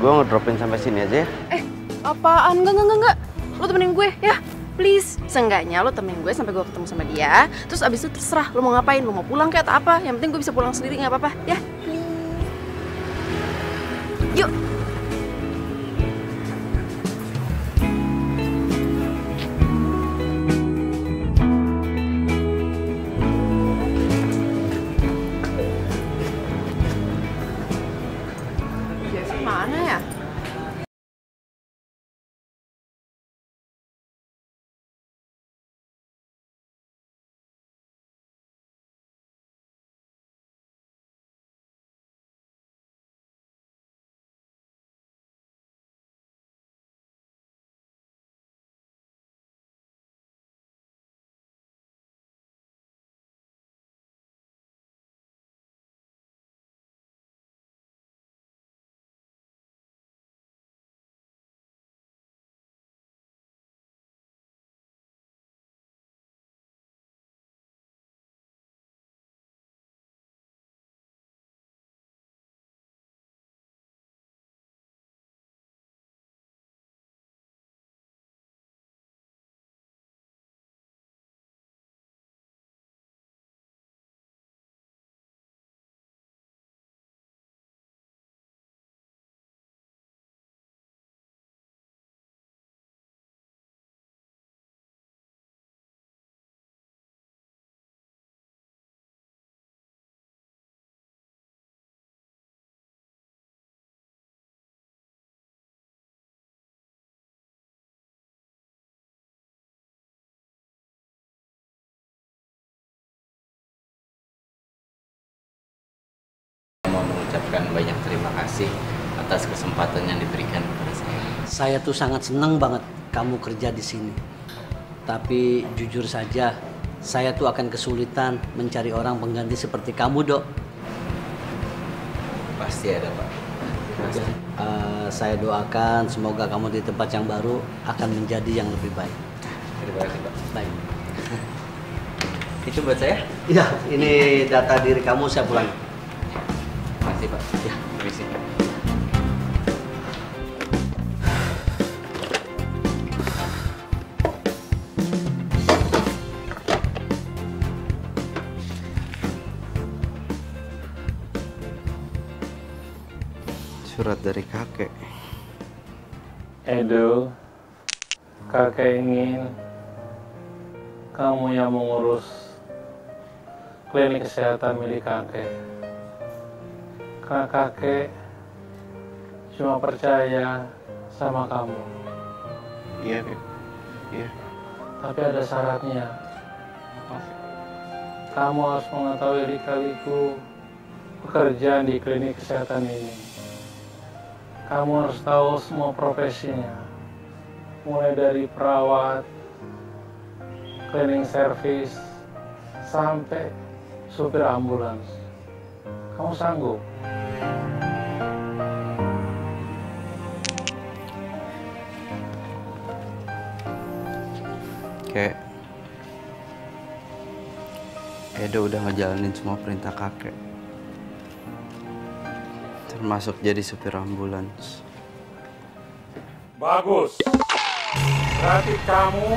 Gua ngedropin sampai sini aja ya. Apaan? Enggak. Lo temenin gue ya, please. Seenggaknya lo temenin gue sampai gue ketemu sama dia. Terus abis itu terserah lo mau ngapain, lo mau pulang kayak atau apa. Yang penting gue bisa pulang sendiri, nggak apa-apa ya. Yuk. Mana ya? Mau mengucapkan banyak terima kasih atas kesempatan yang diberikan kepada saya. Saya tuh sangat senang banget kamu kerja di sini. Tapi jujur saja, saya tuh akan kesulitan mencari orang pengganti seperti kamu, Dok. Pasti ada, Pak. Pasti. Saya doakan semoga kamu di tempat yang baru akan menjadi yang lebih baik. Terima kasih, Pak. Baik. Itu buat saya? Iya, ini data diri kamu, saya pulang. Terima kasih, Pak. Ya, permisi. Surat dari kakek. Edo, kakek ingin kamu yang mengurus klinik kesehatan milik kakek. Karena kakek cuma percaya sama kamu. Iya, Kek. Iya. Tapi ada syaratnya. Kamu harus mengetahui lika-liku pekerjaan di klinik kesehatan ini. Kamu harus tahu semua profesinya, mulai dari perawat, cleaning service, sampai supir ambulans. Kamu sanggup? Kek, Edo udah ngejalanin semua perintah kakek. Termasuk jadi supir ambulans. Bagus. Berarti kamu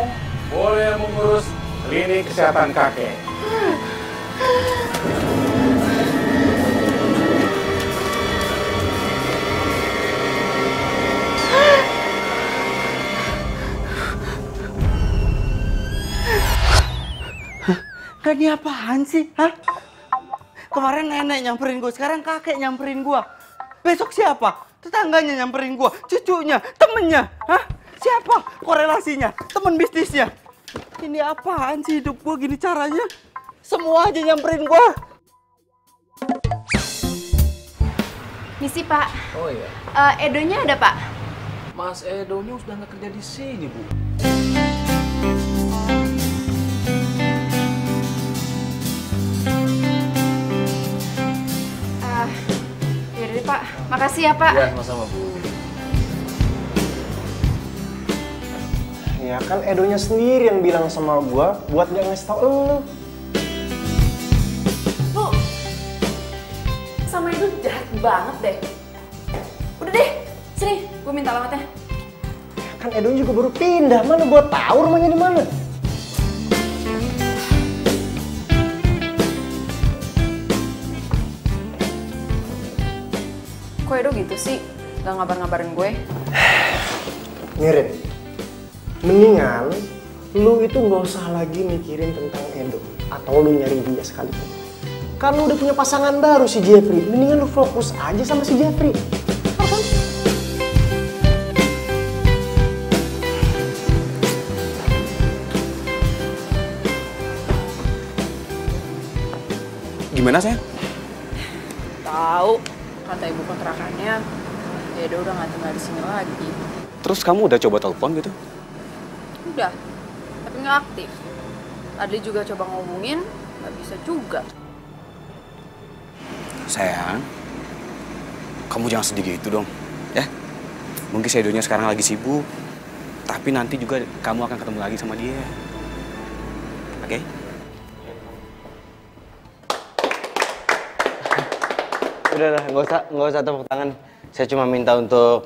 boleh mengurus klinik kesehatan kakek. Kan ini apaan sih? Hah? Kemarin nenek nyamperin gue, sekarang kakek nyamperin gue. Besok siapa? Tetangganya nyamperin gue, cucunya, temennya. Hah? Siapa korelasinya? Temen bisnisnya. Ini apaan sih hidup gue gini caranya? Semua aja nyamperin gue. Misi, Pak. Oh iya. Edonya ada, Pak? Mas Edonya sudah nggak kerja di sini, Bu. Yaudah deh, Pak. Makasih ya, Pak. Iya, sama-sama, Bu. Ya kan Edonya sendiri yang bilang sama gua buat gak ngasih tau lu. Lu sama itu jahat banget deh. Udah deh, sini gue minta alamatnya. Kan Edonya juga baru pindah, mana gua tahu rumahnya di mana. Kok Edo gitu sih? Gak ngabar-ngabarin gue? Mirip. Mendingan lu itu nggak usah lagi mikirin tentang Edo atau lu nyari dia sekalipun. Kan lu udah punya pasangan baru si Jeffrey. Mendingan lu fokus aja sama si Jeffrey. Gimana sayang? Tahu, kata ibu kontrakannya, Edo udah nggak tinggal di sini lagi. Terus kamu udah coba telepon gitu? Udah, tapi nggak aktif. Adli juga coba ngomongin, nggak bisa juga. Sayang, kamu jangan sedih gitu dong, ya. Mungkin si Edonya sekarang lagi sibuk, tapi nanti juga kamu akan ketemu lagi sama dia. Oke? Udah, nggak usah tepuk tangan. Saya cuma minta untuk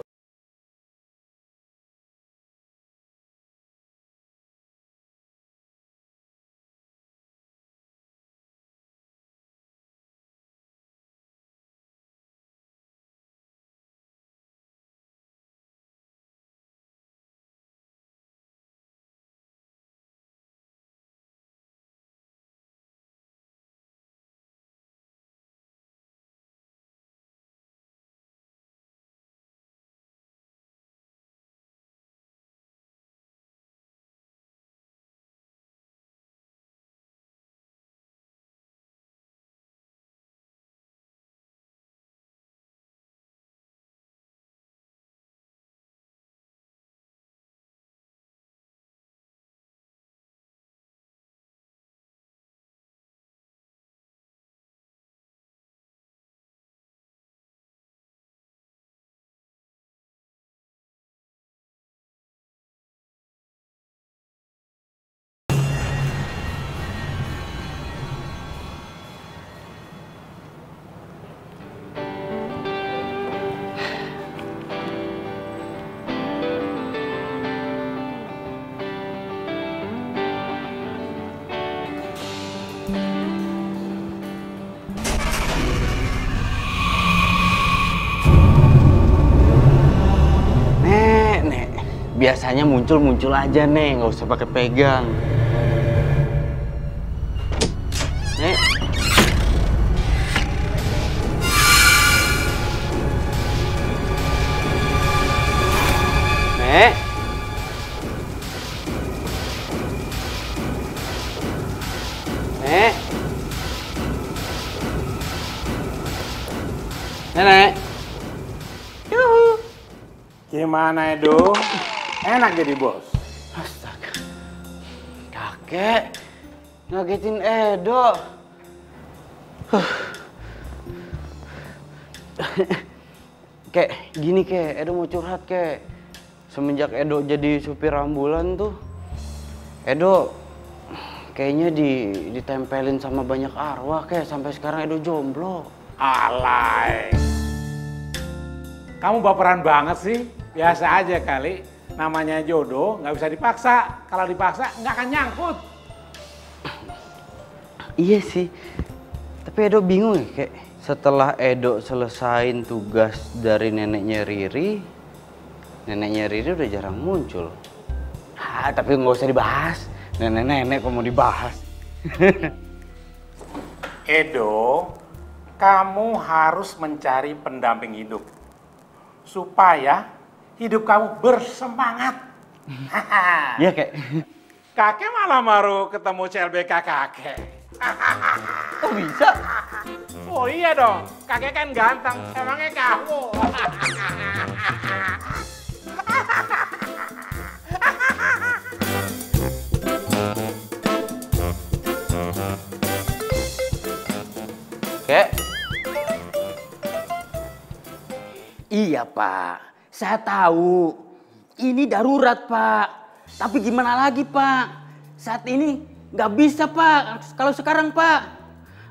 biasanya muncul aja, Nek, nggak usah pakai pegang. Nek. Nek. Nek. Nenek. Yuhu. Gimana, Edo? Enak jadi bos. Astaga. Kakek, Ngagetin Edo. Kek, gini kek, Edo mau curhat kek. Semenjak Edo jadi supir ambulan tuh, Edo kayaknya ditempelin sama banyak arwah kek. Sampai sekarang Edo jomblo. Alay. Kamu baperan banget sih. Biasa aja kali. Namanya jodoh, nggak bisa dipaksa. Kalau dipaksa, nggak akan nyangkut. Iya sih. Tapi Edo bingung ya kek. Setelah Edo selesain tugas dari neneknya Riri udah jarang muncul. Tapi nggak usah dibahas. Nenek-nenek kok mau dibahas. Edo, kamu harus mencari pendamping hidup. Supaya hidup kamu bersemangat. Iya kek. Kakek malah baru ketemu CLBK kakek. Oh bisa? Oh iya dong, kakek kan ganteng. Emangnya kamu? Kek? Iya Pak, saya tahu. Ini darurat Pak. Tapi gimana lagi Pak? Saat ini nggak bisa Pak, kalau sekarang Pak.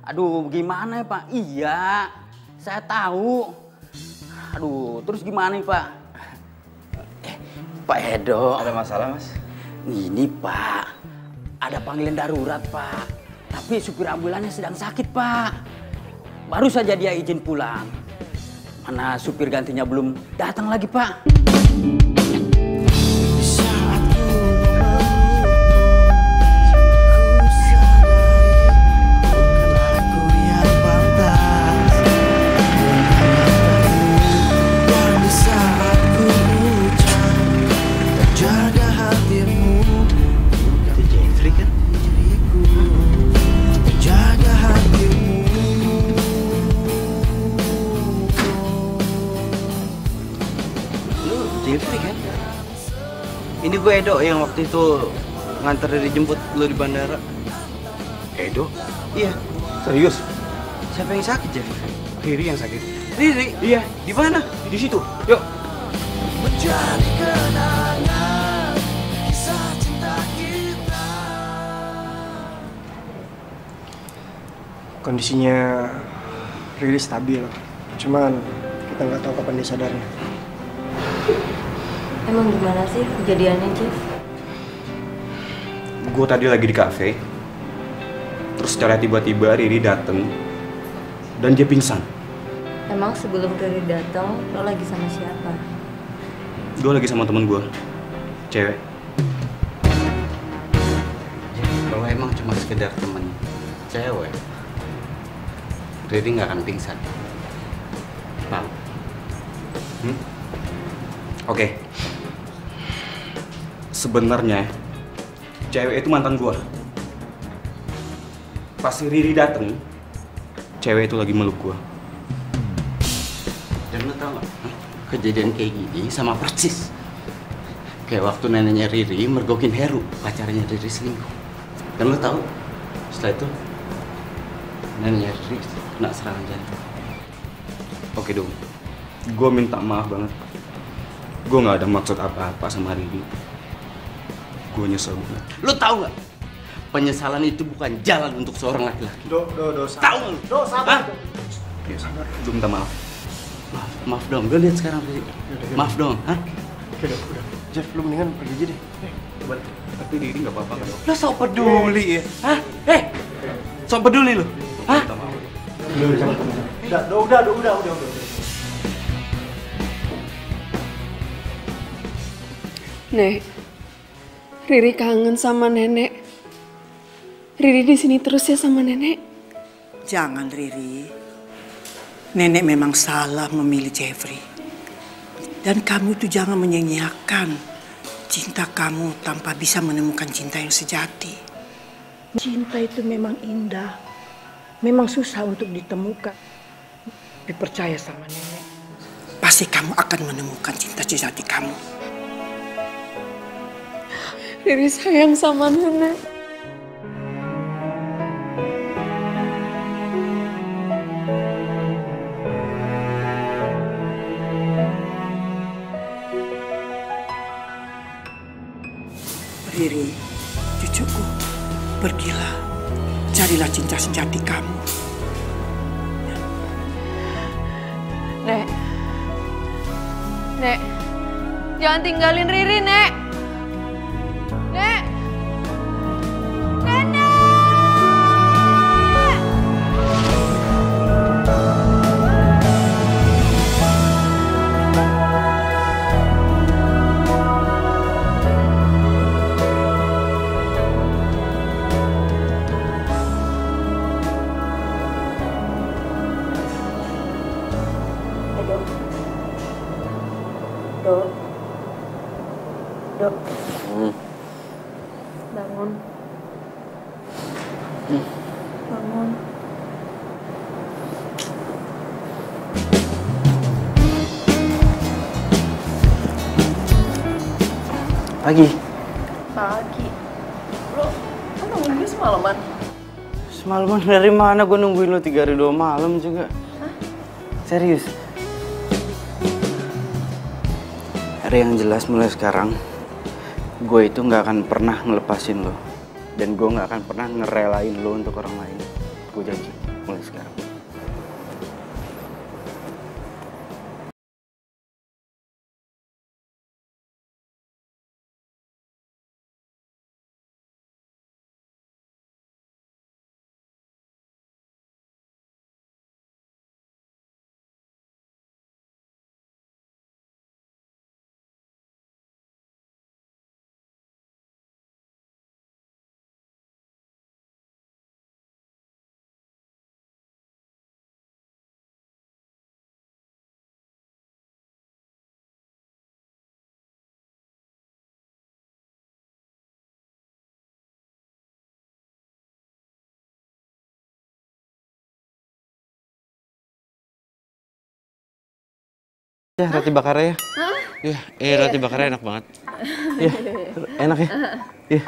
Aduh gimana ya Pak? Iya, saya tahu. Aduh, terus gimana nih Pak? Pak Edo. Ada masalah Mas? Ini Pak, ada panggilan darurat Pak. Tapi supir ambulannya sedang sakit Pak. Baru saja dia izin pulang. Mana supir gantinya belum datang lagi Pak. Jeffrey kan? Ini gue Edo yang waktu itu nganter dari jemput lo di bandara. Edo? Iya. Serius? Siapa yang sakit, Jeff? Riri yang sakit. Riri? Iya. Di mana? Di situ. Yuk. Menjadi kenangan kisah cinta kita. Kondisinya Riri stabil, cuman kita nggak tahu kapan dia sadarnya. Emang gimana sih kejadiannya, Jeff? Gue tadi lagi di kafe, terus secara tiba-tiba Riri dateng dan dia pingsan. Emang sebelum Riri datang, lo lagi sama siapa? Gue lagi sama temen gue, cewek. Kalau emang cuma sekedar temen cewek, Riri nggak akan pingsan. Tahu? Oke. Sebenarnya cewek itu mantan gua. Pas si Riri dateng, cewek itu lagi meluk gua. Dan lo tau gak? Kejadian kayak gini sama persis kayak waktu neneknya Riri mergokin Heru, pacarnya Riri selingkuh. Dan lo tau? Setelah itu neneknya Riri kena serangan jantung. Oke dong, gua minta maaf banget. Gua nggak ada maksud apa-apa sama Riri. Gue nyesel banget. Lo tau gak? Penyesalan itu bukan jalan untuk seorang laki-laki. Tahu gak lo? Do, sabar. Ya, sabar. Gue minta maaf. Maaf dong, gue lihat sekarang Riri. Maaf dong, hah? Oke dong, udah. Jeff, lu mendingan pergi aja deh. Coba. Tapi Riri nggak apa-apa kan? Lo sok peduli ya? Hah? Sok peduli lo? Hah? Udah. Nek, Riri kangen sama nenek. Riri di sini terus ya sama nenek. Jangan Riri. Nenek memang salah memilih Jeffrey. Dan kamu itu jangan menyanyiakan cinta kamu tanpa bisa menemukan cinta yang sejati. Cinta itu memang indah. Memang susah untuk ditemukan. Tapi percaya sama nenek. Pasti kamu akan menemukan cinta sejati kamu. Riri sayang sama nenek. cinta sejati kamu. Nek. Nek. Jangan tinggalin Riri, Nek. Nek. Nenek. Dok. Dok. Bangun. Bangun. Pagi. Pagi. Lo nungguin gue semalaman? Semalaman dari mana gue nungguin lo 3 hari 2 malam juga. Hah? Serius. Hari yang jelas mulai sekarang, gue itu nggak akan pernah ngelepasin lo. Dan gue nggak akan pernah ngerelain lo untuk orang lain. Gue janji, mulai sekarang. Ya, roti bakarnya ya. Hah? Roti bakarnya enak banget. Iya, enak ya. Iya.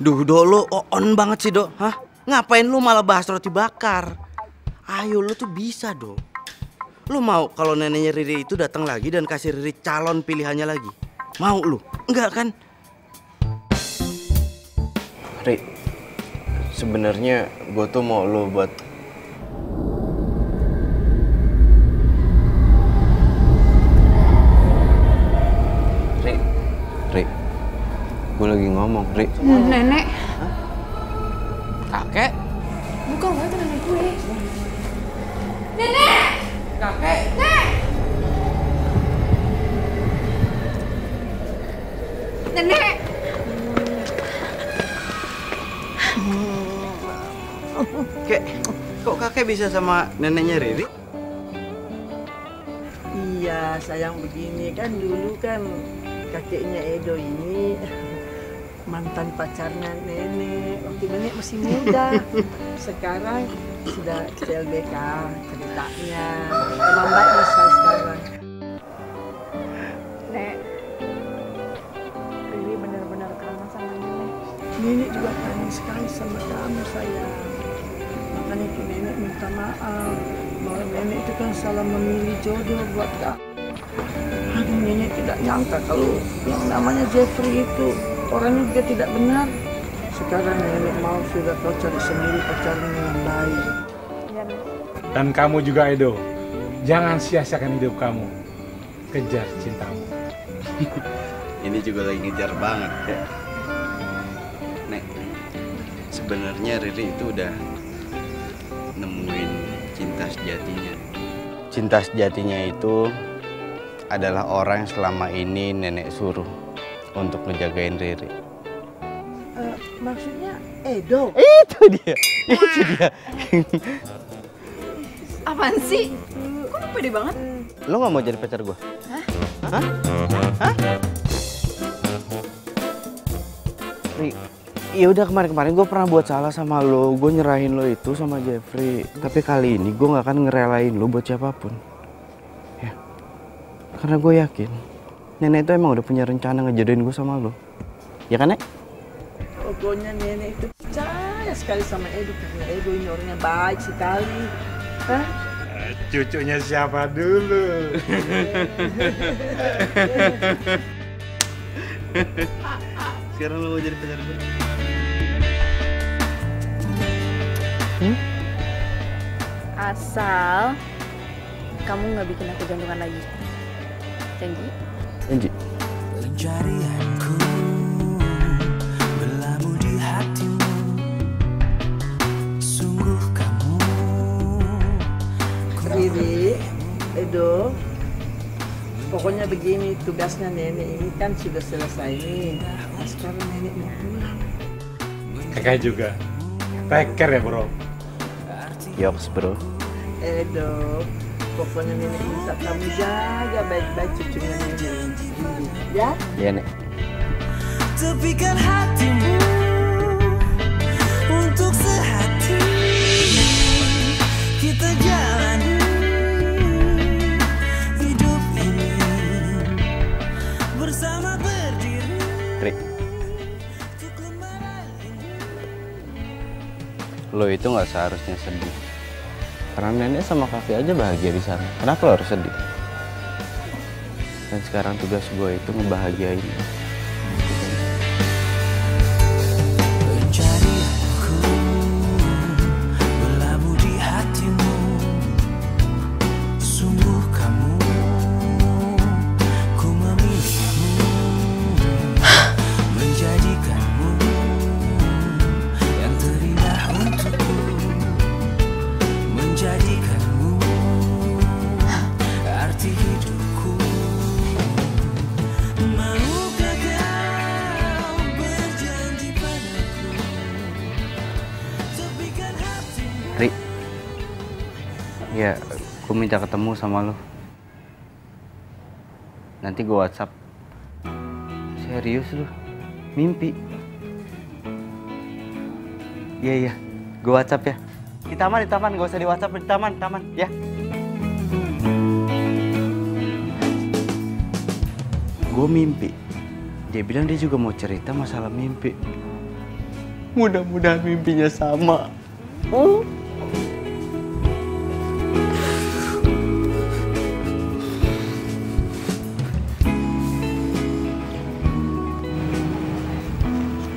Duh, Do, lo on banget sih, Do. Hah? Ngapain lu malah bahas roti bakar? Ayo, lu tuh bisa, Do. Lu mau kalau neneknya Riri itu datang lagi dan kasih Riri calon pilihannya lagi? Mau lu? Enggak kan? Ri, sebenarnya gue tuh mau lo buat gue lagi ngomong, Ri. Nenek. Kakek? Bukan, gue itu nenek gue. Nenek! Kakek! Nek! Nenek! Kek, kok kakek bisa sama neneknya Riri? Iya, sayang begini kan dulu kan kakeknya Edo ini mantan pacarnya nenek waktu nenek masih muda. Sekarang sudah CLBK ceritanya. Emang baik masa sekarang. Nek, Riri benar-benar kangen sama nenek. Nenek juga kangen sekali sama kamu sayang. Makanya itu nenek minta maaf bahwa nenek itu kan salah memilih jodoh buat kamu. Aduh, nenek tidak nyangka kalau yang namanya Jeffrey itu orangnya juga tidak benar. Sekarang nenek mau sudah kau cari sendiri pacarnya yang baik. Dan kamu juga, Edo. Jangan sia-siakan hidup kamu. Kejar cintamu. Ini juga lagi ngejar banget, ya. Nek, sebenarnya Riri itu udah nemuin cinta sejatinya. Cinta sejatinya itu adalah orang yang selama ini nenek suruh untuk ngejagain Riri. Maksudnya Edo? Itu dia. Apaan sih? Kok lu pede banget? Lo gak mau jadi pacar gue? Hah? Hah? Hah? Ri, ya udah kemarin-kemarin gue pernah buat salah sama lo. Gue nyerahin lo itu sama Jeffrey. Tapi kali ini gue gak akan ngerelain lo buat siapapun. Ya. Karena gue yakin nenek itu emang udah punya rencana ngejodohin gue sama lo. Ya kan, Nek? Pokoknya nenek itu percaya sekali sama Edo karena Edo ini orangnya baik sekali. Hah? Cucunya siapa dulu? Sekarang lo mau jadi pacar gue? Asal kamu nggak bikin aku jantungan lagi. Janji? Janji. Pencarianku berlabuh di hatimu. Sungguh kamu Riri, Edo, pokoknya begini, tugasnya nenek ini kan sudah selesai nih. Nah, sekarang nenek mau pulang. Kakak juga. Peker ya bro. Yoks bro. Edo, pokoknya nenek minta kamu jaga baik-baik cucunya nenek. Ya? Iya nek. tepikan hatimu untuk sehati kita jalani hidup ini bersama berdiri. Rik, lo itu nggak seharusnya sedih. Karena nenek sama kakek aja bahagia di sana. Kenapa lo harus sedih? Dan sekarang tugas gue itu ngebahagiain lo. Pencarianku berlabuh di hatimu. Sungguh kamu, ku memilihmu, menjadikanmu yang terindah untukku, menjadikanmu arti hidupku. Maukah kau berjanji padaku, tepikan hatimu. Rik, ya, gue minta ketemu sama lo. Nanti gue WhatsApp. Serius lo? Mimpi? Iya, gue WhatsApp ya. Di taman, gak usah di WhatsApp, di taman, ya. Gue mimpi. Dia bilang dia juga mau cerita masalah mimpi. Mudah-mudahan mimpinya sama.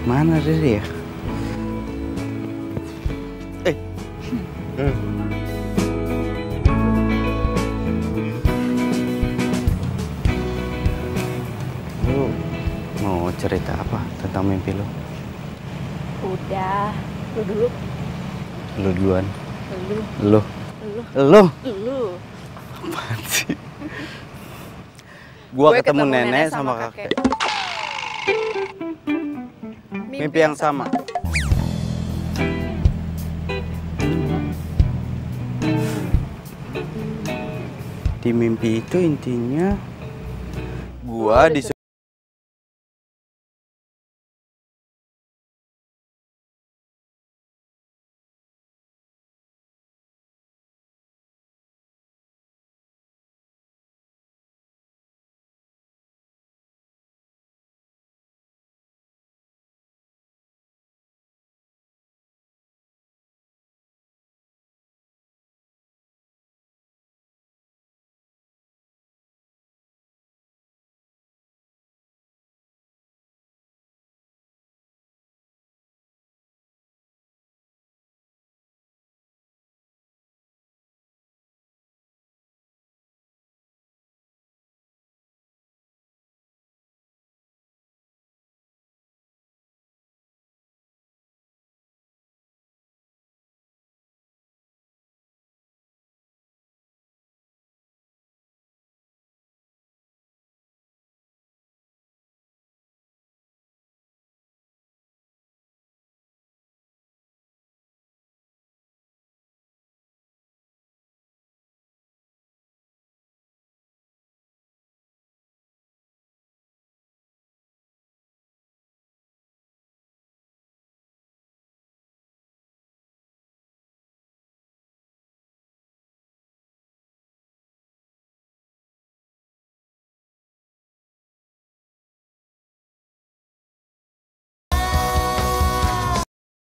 Mana Riri ya? Lu mau cerita apa tentang mimpi lu? Udah, lu dulu. Lu duluan. Lu. Lu. Apaan sih? Gua ketemu nenek sama kakek. Mimpi yang sama. Di mimpi itu intinya gua disuruh